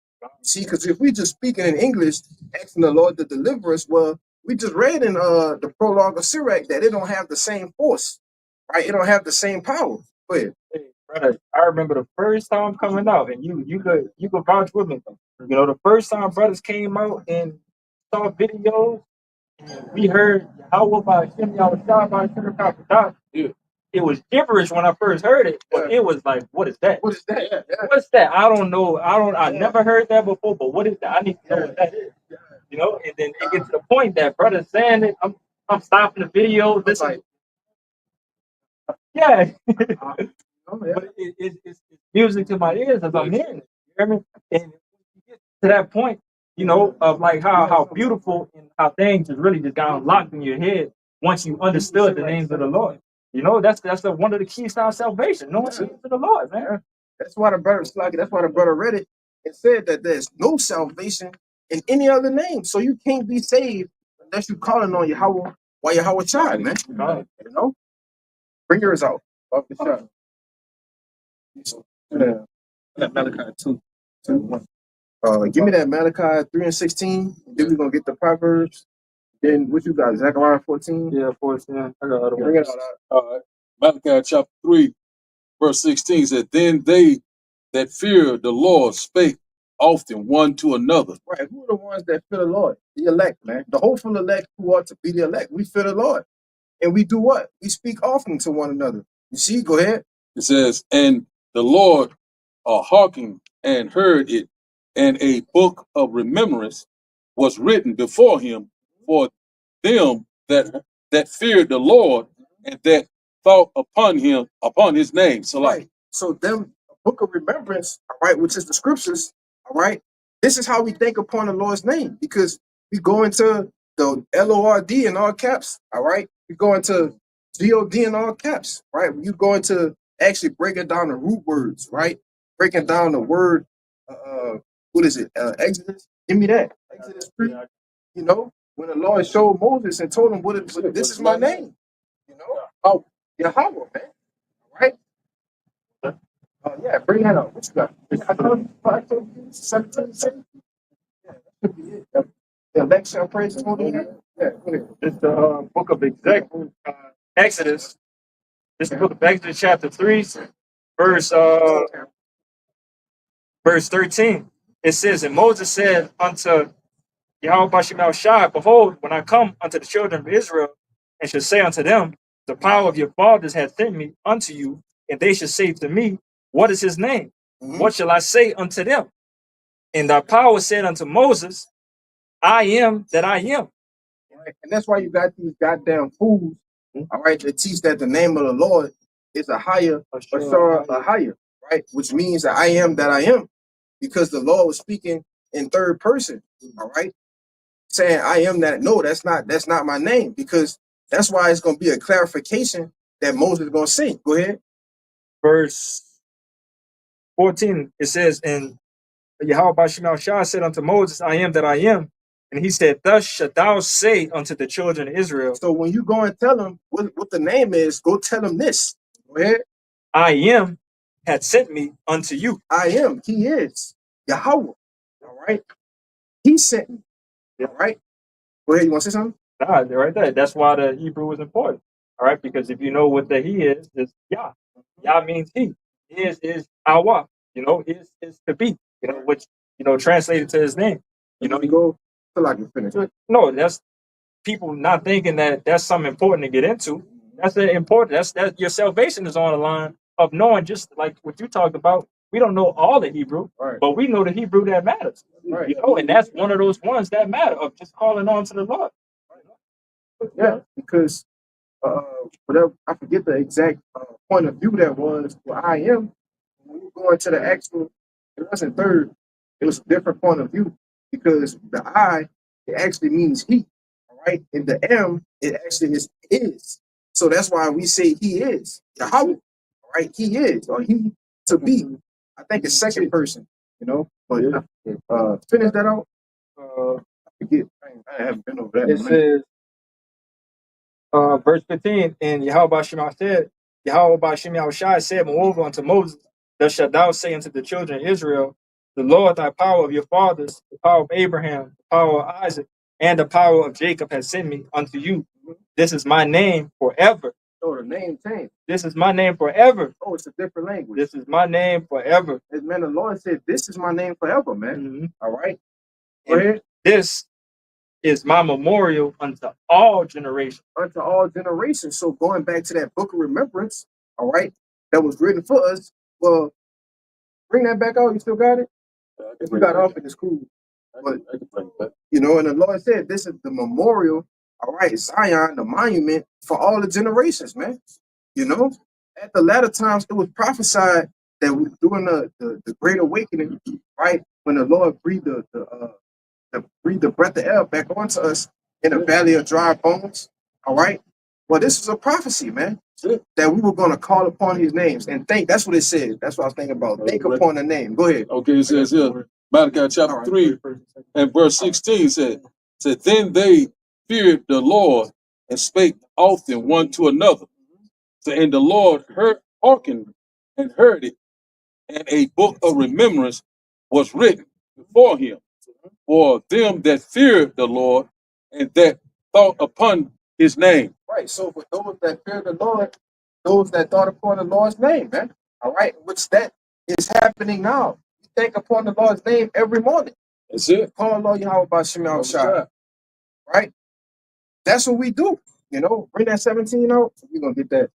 See, because if we just speaking in English, asking the Lord to deliver us, well, we just read in the prologue of Sirach that it don't have the same force, right? It don't have the same power. Go ahead. Hey, brother, I remember the first time coming out, and you could vouch with me. You know, the first time brothers came out and saw videos, and we heard Yahweh by Shimmy Awashai by Shimmy Kapadah. Yeah. It was gibberish when I first heard it, but it was like, what is that? What is that? Yeah, yeah. What's that? I don't know. I Yeah. never heard that before, but what is that? I need to know what that is. You know, and then it gets to the point that brothers saying it, I'm stopping the video. This Like, is yeah. oh, yeah. But it's music to my ears as I'm hearing it. You hear me? And when you get to that point, you know, of like how beautiful and how things just really just got unlocked in your head once you understood the names of the Lord. You know, that's one of the keys to our salvation. Knowing the names of the Lord, man. Yeah. That's why the brother read it and said that there's no salvation in any other name. So you can't be saved unless you calling on Yahweh while Yahweh child, man. You know? Bring yours out. Off the shot. Malachi 2. Give me that Malachi 3 and 16. Then we're gonna get the Proverbs. Then what you got? Zechariah 14. Yeah, 14. I got other Bring ones. it out. All right. Malachi chapter 3, verse 16 said, Then they that fear the Lord spake often one to another. Right. Who are the ones that fear the Lord? The elect, man. The hopeful elect who ought to be the elect. We fear the Lord. And we do what? We speak often to one another. You see? Go ahead. It says, And the Lord hearkened and heard it, and a book of remembrance was written before him for them that feared the Lord and that thought upon his name. So like, Right. So them a book of remembrance, all right, which is the scriptures, all right. This is how we think upon the Lord's name, because we go into the LORD in all caps, all right. We go into GOD in all caps, right. You go into actually breaking down the root words, right, breaking down the word. What is it? Exodus. Give me that. Exodus 3. You know, when the Lord showed Moses and told him, this is my name. You know, oh, Yahweh, man. All right. Yeah, bring that up. What you got? I told you 17, 17. Yeah, that should be it. The election praise is holding that. Yeah, go ahead. It's the book of Exodus. This is the book of Exodus, chapter 3, verse 13. It says, And Moses said unto Yahweh Bashem Shai, Behold, when I come unto the children of Israel, and shall say unto them, The power of your fathers hath sent me unto you, and they shall say to me, What is his name? What shall I say unto them? And thy power said unto Moses, I am that I am. Right? And that's why you got these goddamn fools, all right, that teach that the name of the Lord is a higher, a higher, right? Which means that I am that I am, because the Lord was speaking in third person, all right, saying I am that. No, that's not my name, because that's why it's gonna be a clarification that Moses is gonna say. Go ahead. Verse 14, it says, And Yahweh Bashem Shai said unto Moses, I am that I am. And he said, Thus shalt thou say unto the children of Israel, So when you go and tell them what the name is, go tell them this. Go ahead. I am had sent me unto you. I am. He is Yahweh. All right. He sent me. All right. Go ahead. You want to say something? Nah, right there. That's why the Hebrew is important. All right, because if you know what the he is Yah. Yah means he. Is Awa. You know, is to be. You know, which translated to his name. You know, You go till I can finish. no, that's people not thinking that that's something important to get into. That's important. That your salvation is on the line of knowing, just like what you talked about. We don't know all the Hebrew, Right. but we know the Hebrew that matters. Right. You know, and that's one of those ones that matter of just calling on to the Lord. Yeah, because whatever, I forget the exact point of view that was for I am. When you go into the actual, it wasn't third, it was a different point of view, because the I, it actually means he, all right? And the M, it actually is. So that's why we say he is. Yahweh, all right? He is, or he to be. I think it's second person, you know, but Finish that out. Uh, I forget. I haven't been over that. it says, verse 15, and Yahweh Shema said, Yahweh Shema Shai said, moreover unto Moses, thus shalt thou say unto the children of Israel, the Lord thy power of your fathers, the power of Abraham, the power of Isaac, and the power of Jacob has sent me unto you. This is my name forever. Oh, the name changed. This is my name forever. Oh, it's a different language. This is my name forever. Man, the Lord said, "This is my name forever, man." Mhm. All right. Go And ahead. this is my memorial unto all generations. Unto all generations. So going back to that book of remembrance, all right, that was written for us. Well, bring that back out. You still got it? If you got it off, it is cool. But you know, and the Lord said, "This is the memorial." All right, Zion, the monument for all the generations, man. You know, at the latter times, it was prophesied that during the Great Awakening, right, when the Lord breathed the breath of air back onto us in a valley of dry bones. All right. Well, this is a prophecy, man, that we were going to call upon His names and think. That's what it says. That's what I was thinking about. Think upon the name. Go ahead. Okay, it says here, Malachi chapter 3 and verse 16 said, then they feared the Lord and spake often one to another. So, and the Lord hearkened and heard it, and a book of remembrance was written before him for them that feared the Lord and that thought upon his name. Right. So for those that fear the Lord, those that thought upon the Lord's name, man. All right. Which that is happening now. You think upon the Lord's name every morning. That's it. Call Lord Yahweh by Shema Shai. Right. That's what we do. You know, bring that 17 out. We're gonna get that.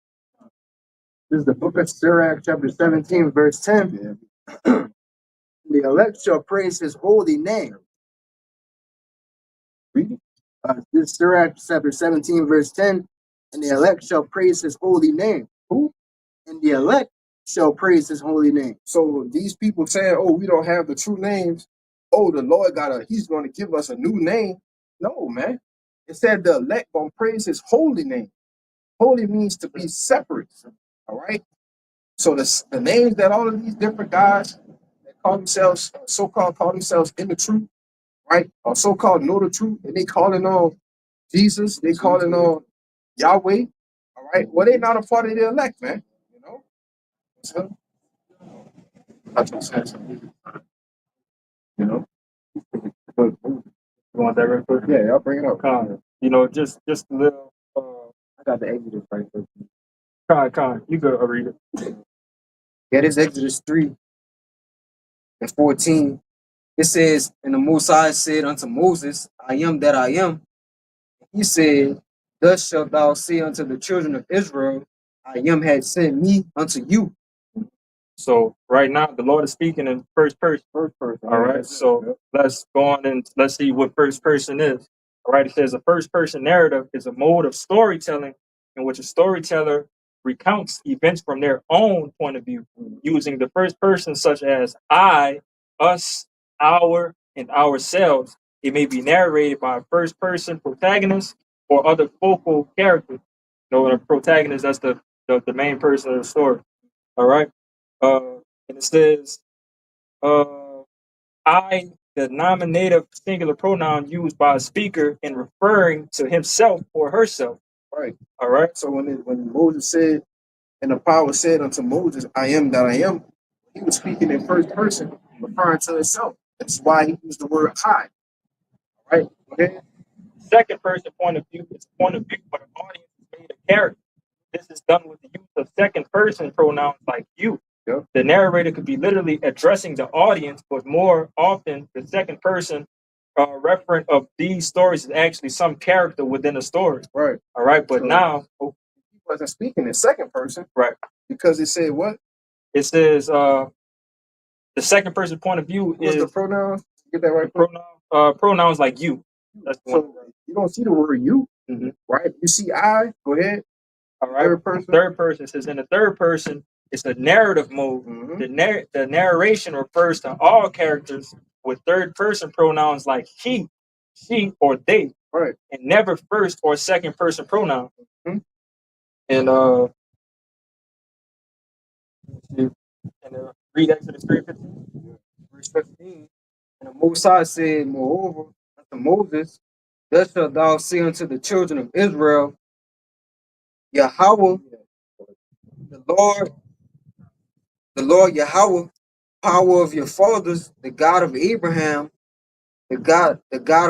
This is the book of Sirach, chapter 17, verse 10. Yeah. The elect shall praise his holy name. Read it. This is Sirach, chapter 17, verse 10. And the elect shall praise his holy name. Who? And the elect shall praise his holy name. So these people saying, "Oh, we don't have the true names. Oh, the Lord He's going to give us a new name." No, man. It said the elect gonna praise His holy name. Holy means to be separate. All right. So the names that all of these different guys that call themselves so-called call themselves in the truth, right, or so-called know the truth, and they calling on Jesus, they calling on Yahweh. All right. Well, they not a part of the elect, man. You know. So, that's what I'm saying. You know. You want that real quick? Yeah, I'll bring it up. You know, just a little. I got the Exodus right there. You go read it. Yeah, this Exodus 3 and 14. It says, and the Most High said unto Moses, I am that I am. He said, thus shalt thou say unto the children of Israel, I am had sent me unto you. So right now, the Lord is speaking in first person. First person. All right. So let's go on and let's see what first person is. All right. It says a first person narrative is a mode of storytelling in which a storyteller recounts events from their own point of view, using the first person, such as I, us, our, and ourselves. It may be narrated by a first person protagonist or other focal characters. You know, a protagonist, that's the main person of the story. All right. And it says, I, the nominative singular pronoun used by a speaker in referring to himself or herself. Right. All right. So when Moses said, and the power said unto Moses, I am that I am, he was speaking in first person, referring to himself. That's why he used the word I. Right? Okay. Second person point of view is a point of view where the audience is made a character. This is done with the use of second person pronouns like you. Yep. The narrator could be literally addressing the audience, but more often the second person referent of these stories is actually some character within a story. Right. All right. But So now he wasn't speaking in second person. Right. Because it said what? It says the second person point of view What's is the pronouns? Get that right. Pronouns like you. That's the one. So you don't see the word you, right? You see I. Go ahead. All right. Third person. Third person says in the third person, it's a narrative mode. The narration refers to all characters with third person pronouns like he, she, or they, right, and never first or second person pronoun. And read Exodus 3:15. Verse 15. And the Most High said, moreover, unto Moses, thus shalt thou say unto the children of Israel, Yahweh, the Lord, the Lord Yahweh, power of your fathers, the God of Abraham, the God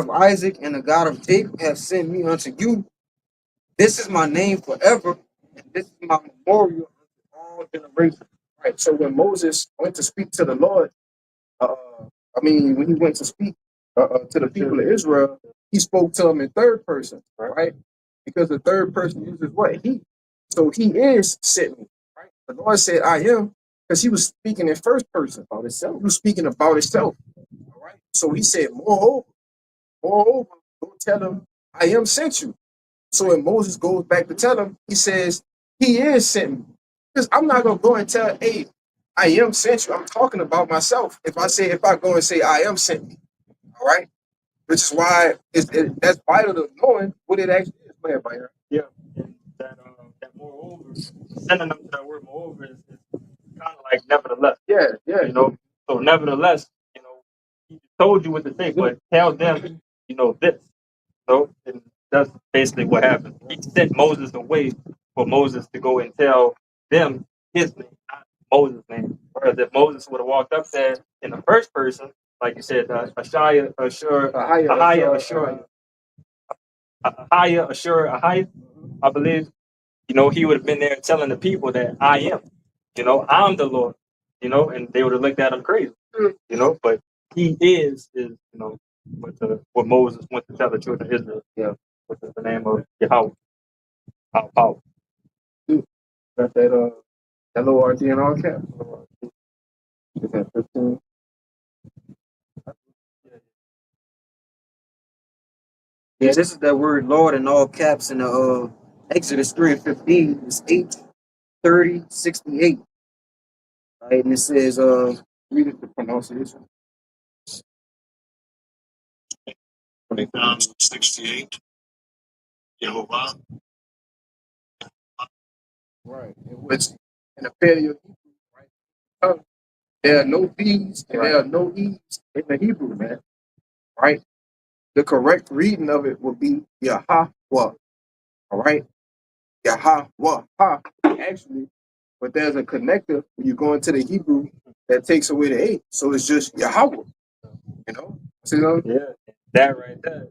of Isaac, and the God of Jacob have sent me unto you. This is my name forever, and this is my memorial unto all generations. Right. So when Moses went to speak to the Lord, uh, when he went to speak to the people of Israel, he spoke to them in third person, right? Because the third person uses what? He. So he is sent me, right? The Lord said, I am, because he was speaking in first person about himself. He was speaking about himself, all right? So he said, moreover, go tell him, I am sent you. So when Moses goes back to tell him, he says, he is sent me. Because I'm not going to go and tell, hey, I am sent you. I'm talking about myself. If I go and say, I am sent me, all right? Which is why that's vital to knowing what it actually is. Go ahead, Byron. Yeah, and that moreover, synonym to that word moreover is kind of like nevertheless. Yeah. You know, so nevertheless, he told you what to say, but tell them, this. So and that's basically what happened. He sent Moses away for Moses to go and tell them his name, not Moses' name. Because if Moses would have walked up there in the first person, like you said, Ashaya, Ahaya, I believe, he would have been there telling the people that I am, I'm the Lord, and they would have looked at him crazy, but he is, what Moses went to tell the children of Israel, which is the name of Yahweh, our power. Got that LORD in all caps. Is that 15? Yeah, this is that word Lord in all caps in the Exodus 3 and 15. It's 8:30:68. Right, and it says, Read it, the pronunciation. 68, Jehovah. Right. In which, in the Paleo Hebrew, right, there are no B's and there are no E's in the Hebrew, man. Right? The correct reading of it would be Yahweh. All right? Yahweh. Actually, but there's a connector when you go into the Hebrew that takes away the A. So it's just Yahweh. See what Yeah, that right there.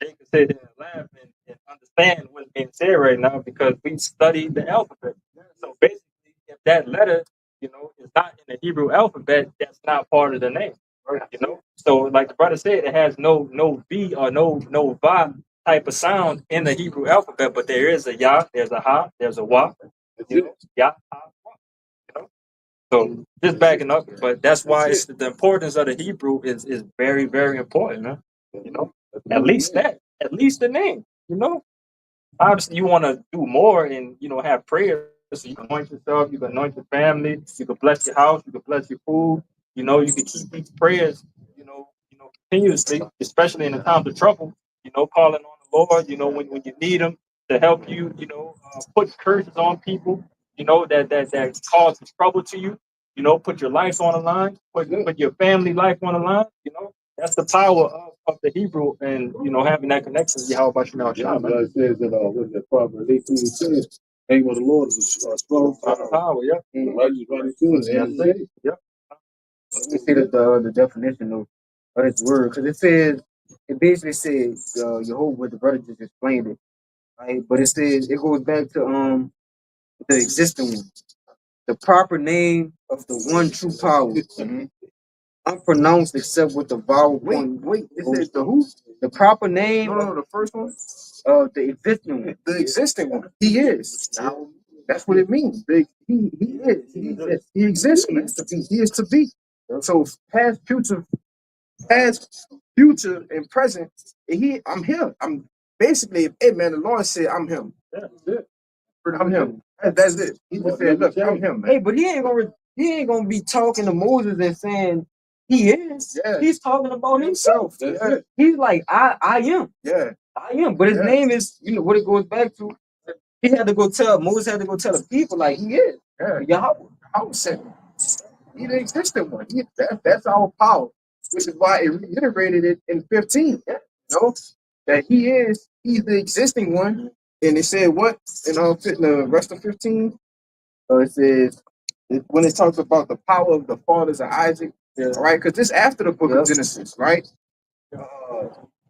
They can sit there and laugh and understand what's being said right now because we studied the alphabet. So basically, if that letter, is not in the Hebrew alphabet, that's not part of the name. So like the brother said, it has no V or no Va type of sound in the Hebrew alphabet, but there is a Yah, there's a Ha, there's a Wa, Yah, Ha, Wa. So just backing up, but that's why the importance of the Hebrew is very, very important, man. At least the name, Obviously you want to do more and have prayer. So you can anoint yourself, you can anoint your family, you can bless your house, you can bless your food, you can keep these prayers, continuously, especially in the times of trouble, calling on the Lord, when you need him to help you, put curses on people, that causes trouble to you. Put your life on the line, put your family life on the line. That's the power of the Hebrew, and having that connection. How about you now, Yeah, but it says that what the Proverbs 18 says, name of the Lord is a strong power. Power, yeah. Righteous running to it, and it's safe. Yeah. let me see the definition of this word, because it basically says Jehovah, what the brother just explained it, right? But it goes back to the existing one, the proper name of the one true power, unpronounced except with the vowel point. Wait, it says the who? The proper name No, the first one? of the existing one. The existing one. He is. That's what it means. He is. He exists. He exists, man. He is to be. So past, future, and present. I'm him. I'm basically, hey man, the Lord said I'm him. That's it. I'm him. That's it. He just said, look, I'm him, man. Hey, but he ain't gonna be talking to Moses and saying he is. Yeah. He's talking about himself. That's Yeah. it. He's like, I am. Yeah. I am. But his Yeah. name is, what it goes back to. Moses had to go tell the people, like, he is. Yeah. Yahweh. I was saying, he the existing one. That's our power. which is why it reiterated it in 15. You know, that he's the existing one. And it said what? And in the rest of 15, it says when it talks about the power of the fathers of Isaac, right? Because this after the book of Genesis, right?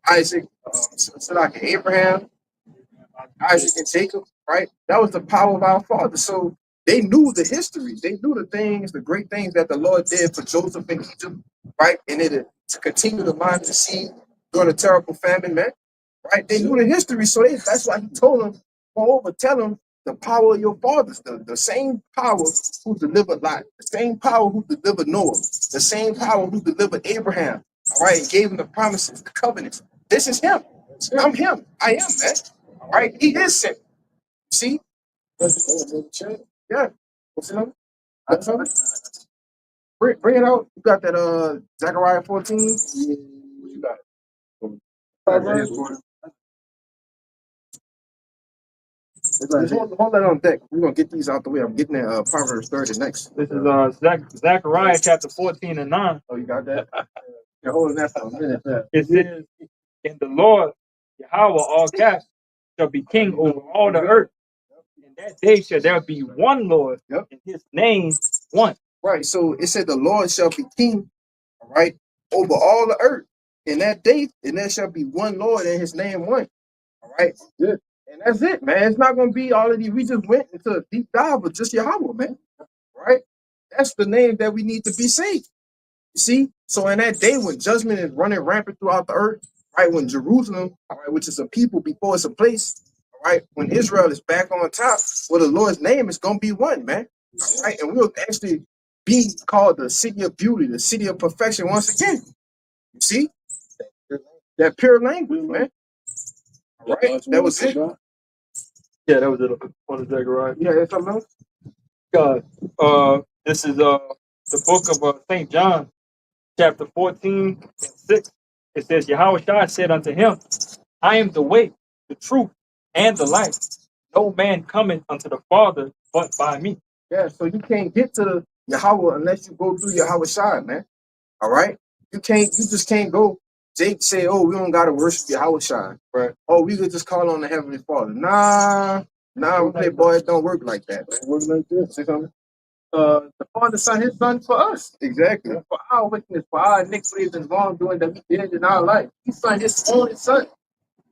Isaac, so like Abraham, Isaac and Jacob, right? That was the power of our fathers. So they knew the history. They knew the things, the great things that the Lord did for Joseph in Egypt, right? And it to continue to line the seed during a terrible famine, man. Right? They knew the history, so that's why he told them, go over, tell them the power of your fathers, the same power who delivered Lot, the same power who delivered Noah, the same power who delivered Abraham, all right, and gave him the promises, the covenants. This is him. I'm him. I am, man. All right, he is sent. See? Yeah. What's it name? Bring it out. You got that Zechariah 14? What you got? Just hold that on deck. We're gonna get these out the way. I'm getting that Proverbs 30 next. This is Zechariah chapter 14 and 9. Oh, you got that? You're holding that for a minute. It says, "And the Lord Yahweh all caps shall be king over all the earth. In that day shall there be one Lord, Yep. and his name one." Right. So it said the Lord shall be king, all right, over all the earth. In that day, and there shall be one Lord and his name one. All right. Good. And that's it, man. It's not gonna be all of these. We just went into a deep dive of just Yahweh, man. Right? That's the name that we need to be saved. You see? So in that day when judgment is running rampant throughout the earth, right? When Jerusalem, all right, which is a people before it's a place, all right, when Israel is back on top, well, the Lord's name is gonna be one, man. All right, and we'll actually be called the city of beauty, the city of perfection once again. You see? That pure language, man. All right, that was it. Yeah, that was it on the Zechariah. Yeah, that's something else. God, this is the book of St. John, chapter 14 and 6. It says, Yahweh Shai said unto him, I am the way, the truth, and the life. No man cometh unto the Father but by me. Yeah, so you can't get to Yahweh unless you go through Yahweh Shai, man. All right? You just can't go. Jake say, oh, we don't gotta worship Yahweh Shai. Right. Oh, we could just call on the Heavenly Father. Nah, boy, it don't work like that. Man. Work like this. Say something. The Father sent his son for us. Exactly. For our wickedness, for our iniquities and wrongdoing that we did in our life. He sent his only son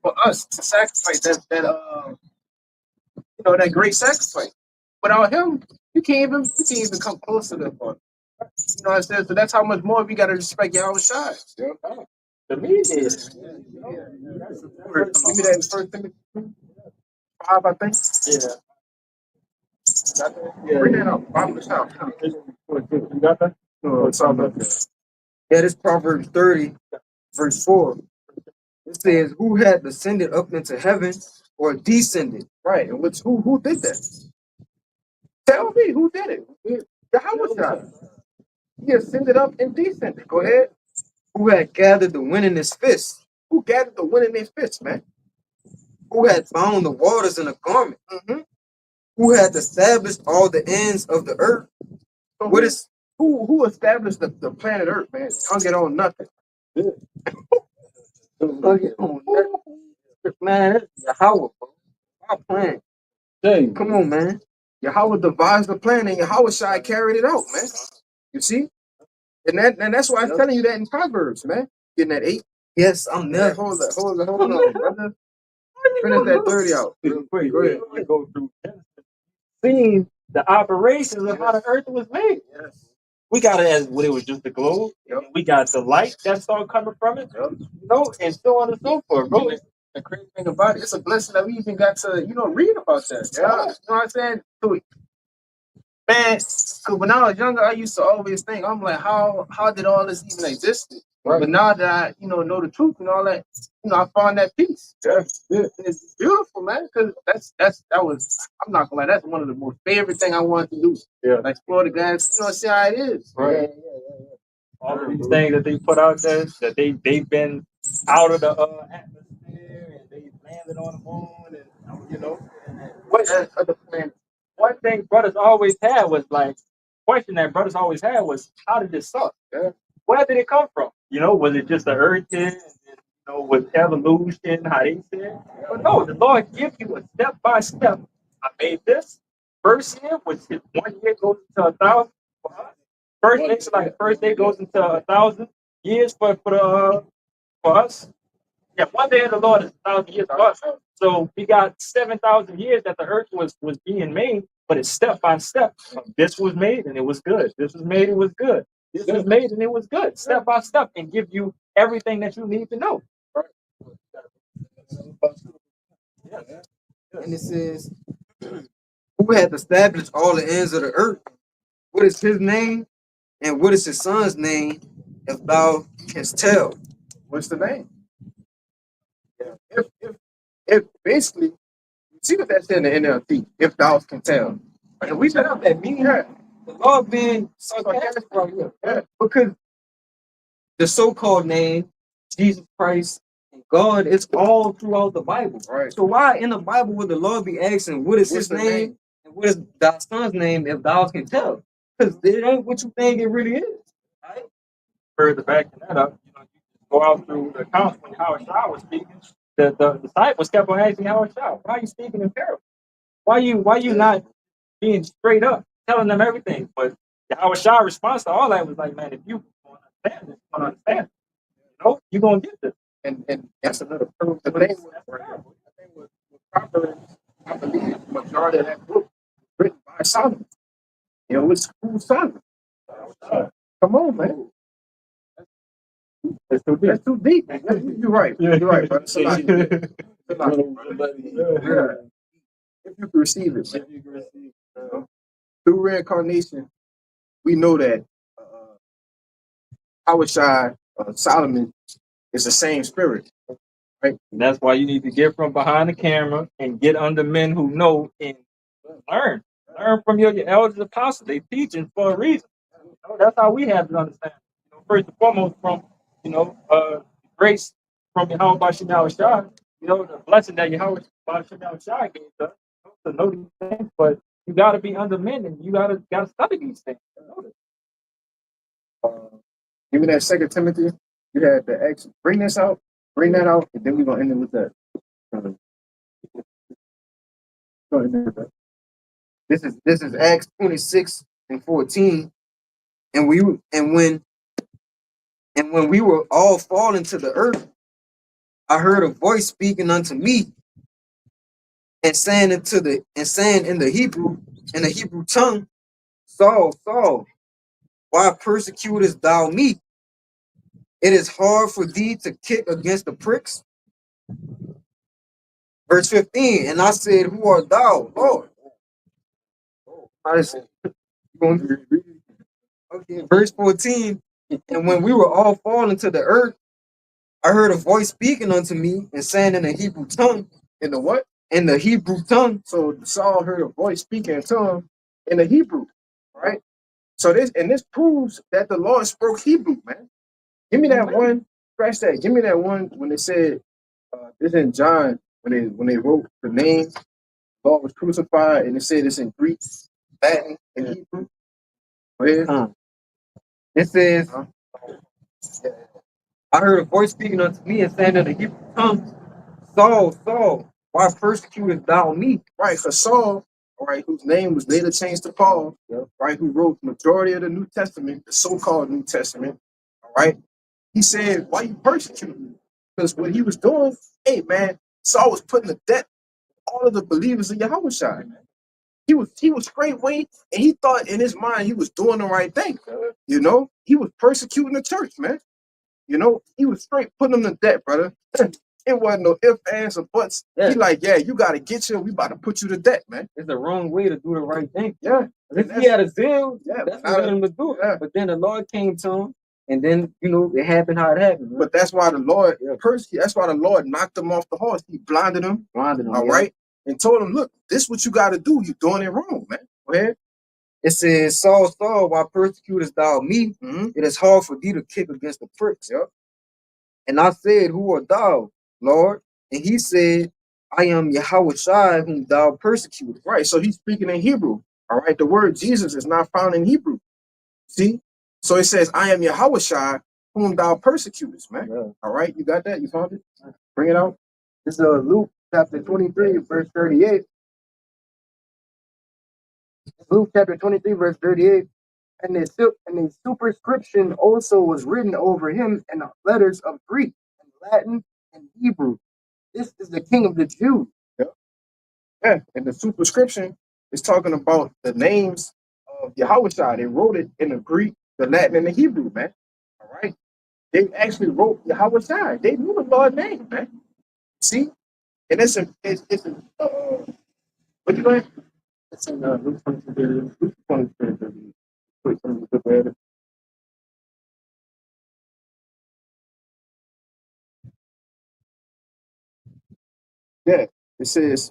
for us to sacrifice that great sacrifice. Without him, you can't even come close to the Father. You know what I'm saying? So that's how much more we gotta respect Yahweh Shai. Yeah. The meaning is, Give me that in First Timothy 5, I think. Yeah. Bring that up. Bible Shai. You got that? No, it's all about that. Yeah, this Proverbs 30, verse 4. It says, who had ascended up into heaven or descended? Right. And who did that? Tell me who did it. Yahweh Shai. He ascended up and descended. Go ahead. Who had gathered the wind in his fist? Who gathered the wind in his fist, man? Who had bound the waters in a garment? Mm-hmm. Who had established all the ends of the earth? So what is who established the planet Earth, man? Hung it on nothing. Hung it on nothing. Man, that's Yahweh, bro. Our plan. Dang. Come on, man. Yahweh devised the plan and Yahweh Shai carried it out, man. You see? And that's why I'm telling you that in Proverbs, man. Getting that 8. Yes, I'm there. Hold on, brother. Finish that 30 out. Real quick, go ahead. We go through seeing the operations of how the earth was made. Yes. We got it as what it was just the globe. Yep. We got the light that started coming from it. Yep. And so on and so forth, bro. The crazy thing about it, it's a blessing that we even got to, read about that. Yeah. You know what I'm saying? So, man, because when I was younger, I used to always think, I'm like, how did all this even exist? Right. But now that I, know the truth and all that, I found that peace. Yeah. It's beautiful, man, because that was, I'm not gonna lie, that's one of the most favorite thing I wanted to do. Yeah. Like explore the gas, see how it is. Right. All of these things that they put out there, that they've been out of the atmosphere and they landed on the moon, and what other planet? One thing brothers always had was like, question that brothers always had was, how did this start? Yeah. where did it come from? You know, was it just the earth then, and then, you know, with evolution, how they said? But no, the Lord give you a step by step. I made this first year, which is 1 year goes into 1,000 for us. First day goes into 1,000 years for us. Yeah, 1 day of the Lord is 1,000 years for us. So we got 7,000 years that the earth was being made, but it's step by step. This was made and it was good. This was made, it was good. This was made and it was good. Step by step, and give you everything that you need to know. And it says, who hath established all the ends of the earth? What is his name? And what is his son's name? If thou canst tell. What's the name? Yeah. If basically, you see what that's in the NLT, if thou can tell. And we set up that meaning. The Lord being sarcastic right here. Yeah. Because the so-called name, Jesus Christ, and God, it's all throughout the Bible. Right. So why in the Bible would the Lord be asking, what is What's his the name? name? And what is thy son's name if thou can tell? Because it ain't what you think it really is. Right? Further backing that up, you know, you just go out through the accounts when Howard Shaw was speaking. The disciples kept on asking Howard Shaw, why are you speaking in parables? Why you not being straight up, telling them everything? But the Howard Shaw response to all that was like, man, if you don't understand this, you don't understand it. You know, you're gonna get this. And that's another proof. The thing with Proverbs, I believe the majority of that book was written by Solomon. You know, it's who's Solomon. Come on, man. It's too That's too deep. You're right. You're right, brother. It's a lot. It's a lot. Yeah. If you can receive it, man. Through reincarnation, we know that Howard Shai, Solomon is the same spirit, right? And that's why you need to get from behind the camera and get under men who know and learn. Learn from your elders apostles. They teaching for a reason. You know, that's how we have to understand. You know, first and foremost, from grace from Yahweh Bashim Shai. You know, the blessing that Yahweh Bashim Shai gave us to know these things. But you got to be under men, and you gotta study these things. Give me that 2 Timothy. You had the X. Bring this out. Bring that out, and then we're gonna end it with that. Go ahead. This is Acts 26 and 14. And when we were all fallen to the earth, I heard a voice speaking unto me and saying in the Hebrew tongue, Saul, Saul, why persecutest thou me? It is hard for thee to kick against the pricks. Verse 15, and I said, who art thou, Lord? Okay, verse 14, and when we were all fallen to the earth, I heard a voice speaking unto me and saying in the Hebrew tongue. In the what? In the Hebrew tongue. So Saul heard a voice speaking to him in the Hebrew, right? So this proves that the Lord spoke Hebrew, man. Give me that one. Scratch that. Give me that one when they said this in John when they wrote the name. Lord was crucified, and it said it's in Greek, Latin, and Hebrew. Go ahead. It says, I heard a voice speaking unto me and saying in the Hebrew tongue, Saul, Saul, why persecutest thou me? Right, for Saul, all right, whose name was later changed to Paul, right, who wrote the majority of the New Testament, the so-called New Testament, all right, he said, why you persecuting me? Because what he was doing, hey, man, Saul was putting to death all of the believers of Yahweh Shai, man. He was straight weight, and he thought in his mind he was doing the right thing. You know, he was persecuting the church, man. You know, he was straight putting them to death, brother. It wasn't no ifs, ands, or buts. Yeah. He like, yeah, you got to get you. We about to put you to death, man. It's the wrong way to do the right thing. Yeah. If he had a zeal, Yeah, that's but what led him to do it. yeah. But then the Lord came to him, and then, you know, it happened how it happened. Right? But that's why the Lord that's why the Lord knocked him off the horse. He blinded him, all right, and told him, look, this is what you got to do. You're doing it wrong, man. Go ahead. It says, Saul, Saul, why persecutest thou me? Mm-hmm. It is hard for thee to kick against the pricks. Yep. And I said, who art thou, Lord? And he said, I am Yahweh Shai, whom thou persecutest. Right, so he's speaking in Hebrew. All right, the word Jesus is not found in Hebrew. See? So it says, I am Yahushua, whom thou persecutest, man. Yeah. All right, you got that? You found it? Bring it out. This is Luke chapter 23, verse 38. Luke chapter 23, verse 38. And a superscription also was written over him in the letters of Greek and Latin and Hebrew. This is the King of the Jews. Yeah, and the superscription is talking about the names of Yahushua. They wrote it in the Greek, the Latin, and the Hebrew, man. All right. They actually wrote Yahushua. They knew the Lord's name, man. See? And it's a what you going? It's in Luke 23. Luke 23. Put some of the better. Yeah, it says,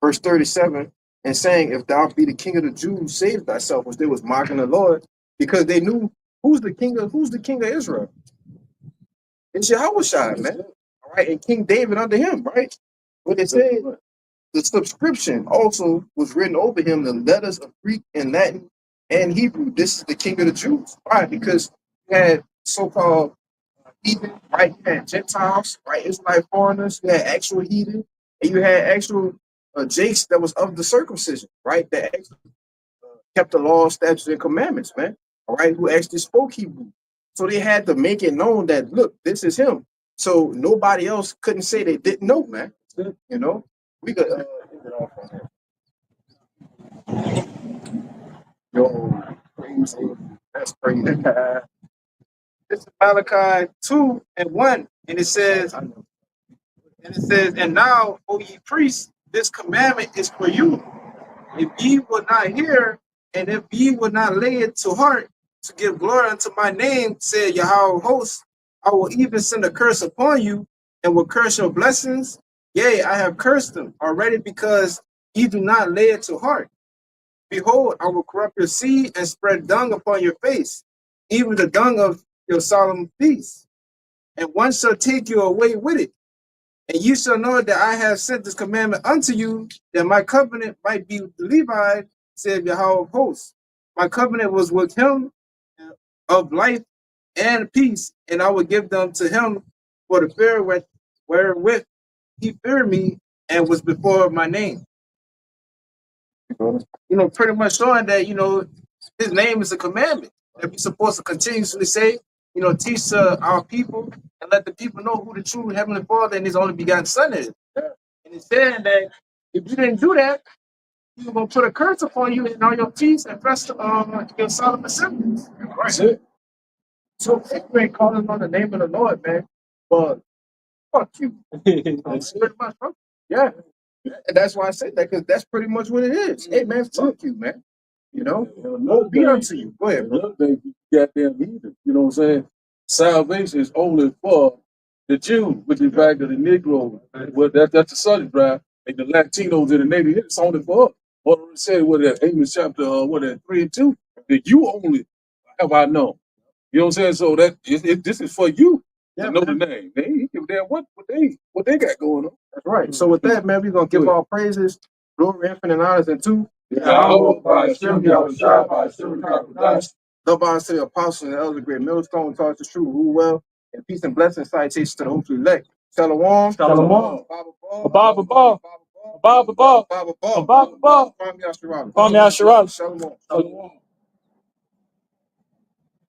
verse 37, and saying, if thou be the king of the Jews, save thyself, which they was mocking the Lord, because they knew who's the king of Israel. It's Yahushua, man. All right, and King David under him, right? What it said, the subscription also was written over him, the letters of Greek and Latin and Hebrew. This is the king of the Jews. Why? Because you had so-called heathen, right? You had Gentiles, right? Israelite foreigners. You had actual heathen, and you had actual Jakes that was of the circumcision, right? That actually kept the law, statutes, and commandments, man. All right, who actually spoke Hebrew. So they had to make it known that, look, this is him. So nobody else couldn't say they didn't know, man. You know, we could end it off on that. Yo, crazy. That's crazy. This is Malachi 2:1, and it says, and now, O ye priests, this commandment is for you. If ye will not hear, and if ye will not lay it to heart to give glory unto my name, said Yahweh of hosts, I will even send a curse upon you, and will curse your blessings. Yea, I have cursed them already, because ye do not lay it to heart. Behold, I will corrupt your seed and spread dung upon your face, even the dung of your solemn feasts. And one shall take you away with it. And you shall know that I have sent this commandment unto you, that my covenant might be with the Levite, said Yahweh of hosts. My covenant was with him of life and peace, and I will give them to him for the fear wherewith he feared me and was before my name. You know, pretty much showing that, you know, his name is a commandment that we're supposed to continuously say, you know, teach our people and let the people know who the true Heavenly Father and his only begotten Son is. And it's saying that if you didn't do that, he's going to put a curse upon you and all your feasts and your solemn assemblies. That's it. So if you ain't calling on the name of the Lord, man, but fuck you. That's pretty much, bro. Yeah. And that's why I said that, because that's pretty much what it is. Hey, man, fuck you, man. You know, be unto you. Go ahead, bro. Another thing, you goddamn heathen. You know what I'm saying? Salvation is only for the Jews, which is back to the Negro. Well, that's the Southern drive. And the Latinos and the Native, it's only for us. What it said, what that Amos chapter, 3 and 2, that you only have I known. You know what I'm saying? So that this is for you to know the name. They ain't give a damn what they got going on. That's right. So with that, man, we're going to give all praises, glory, infinite honors, and to Yahweh, by Hashem, Yahushua, by Hashem, Kakodash. love honors to the apostles and the elders, great millstone, taught the truth, rule well, and peace and blessings, salutations to the hopefully elect. Shalom. Shalom. Baba Baba Baba. Baba Baba. Baba Baba Baba. Kwame Asherah. Kwame Asherah. Shalom. Shalom.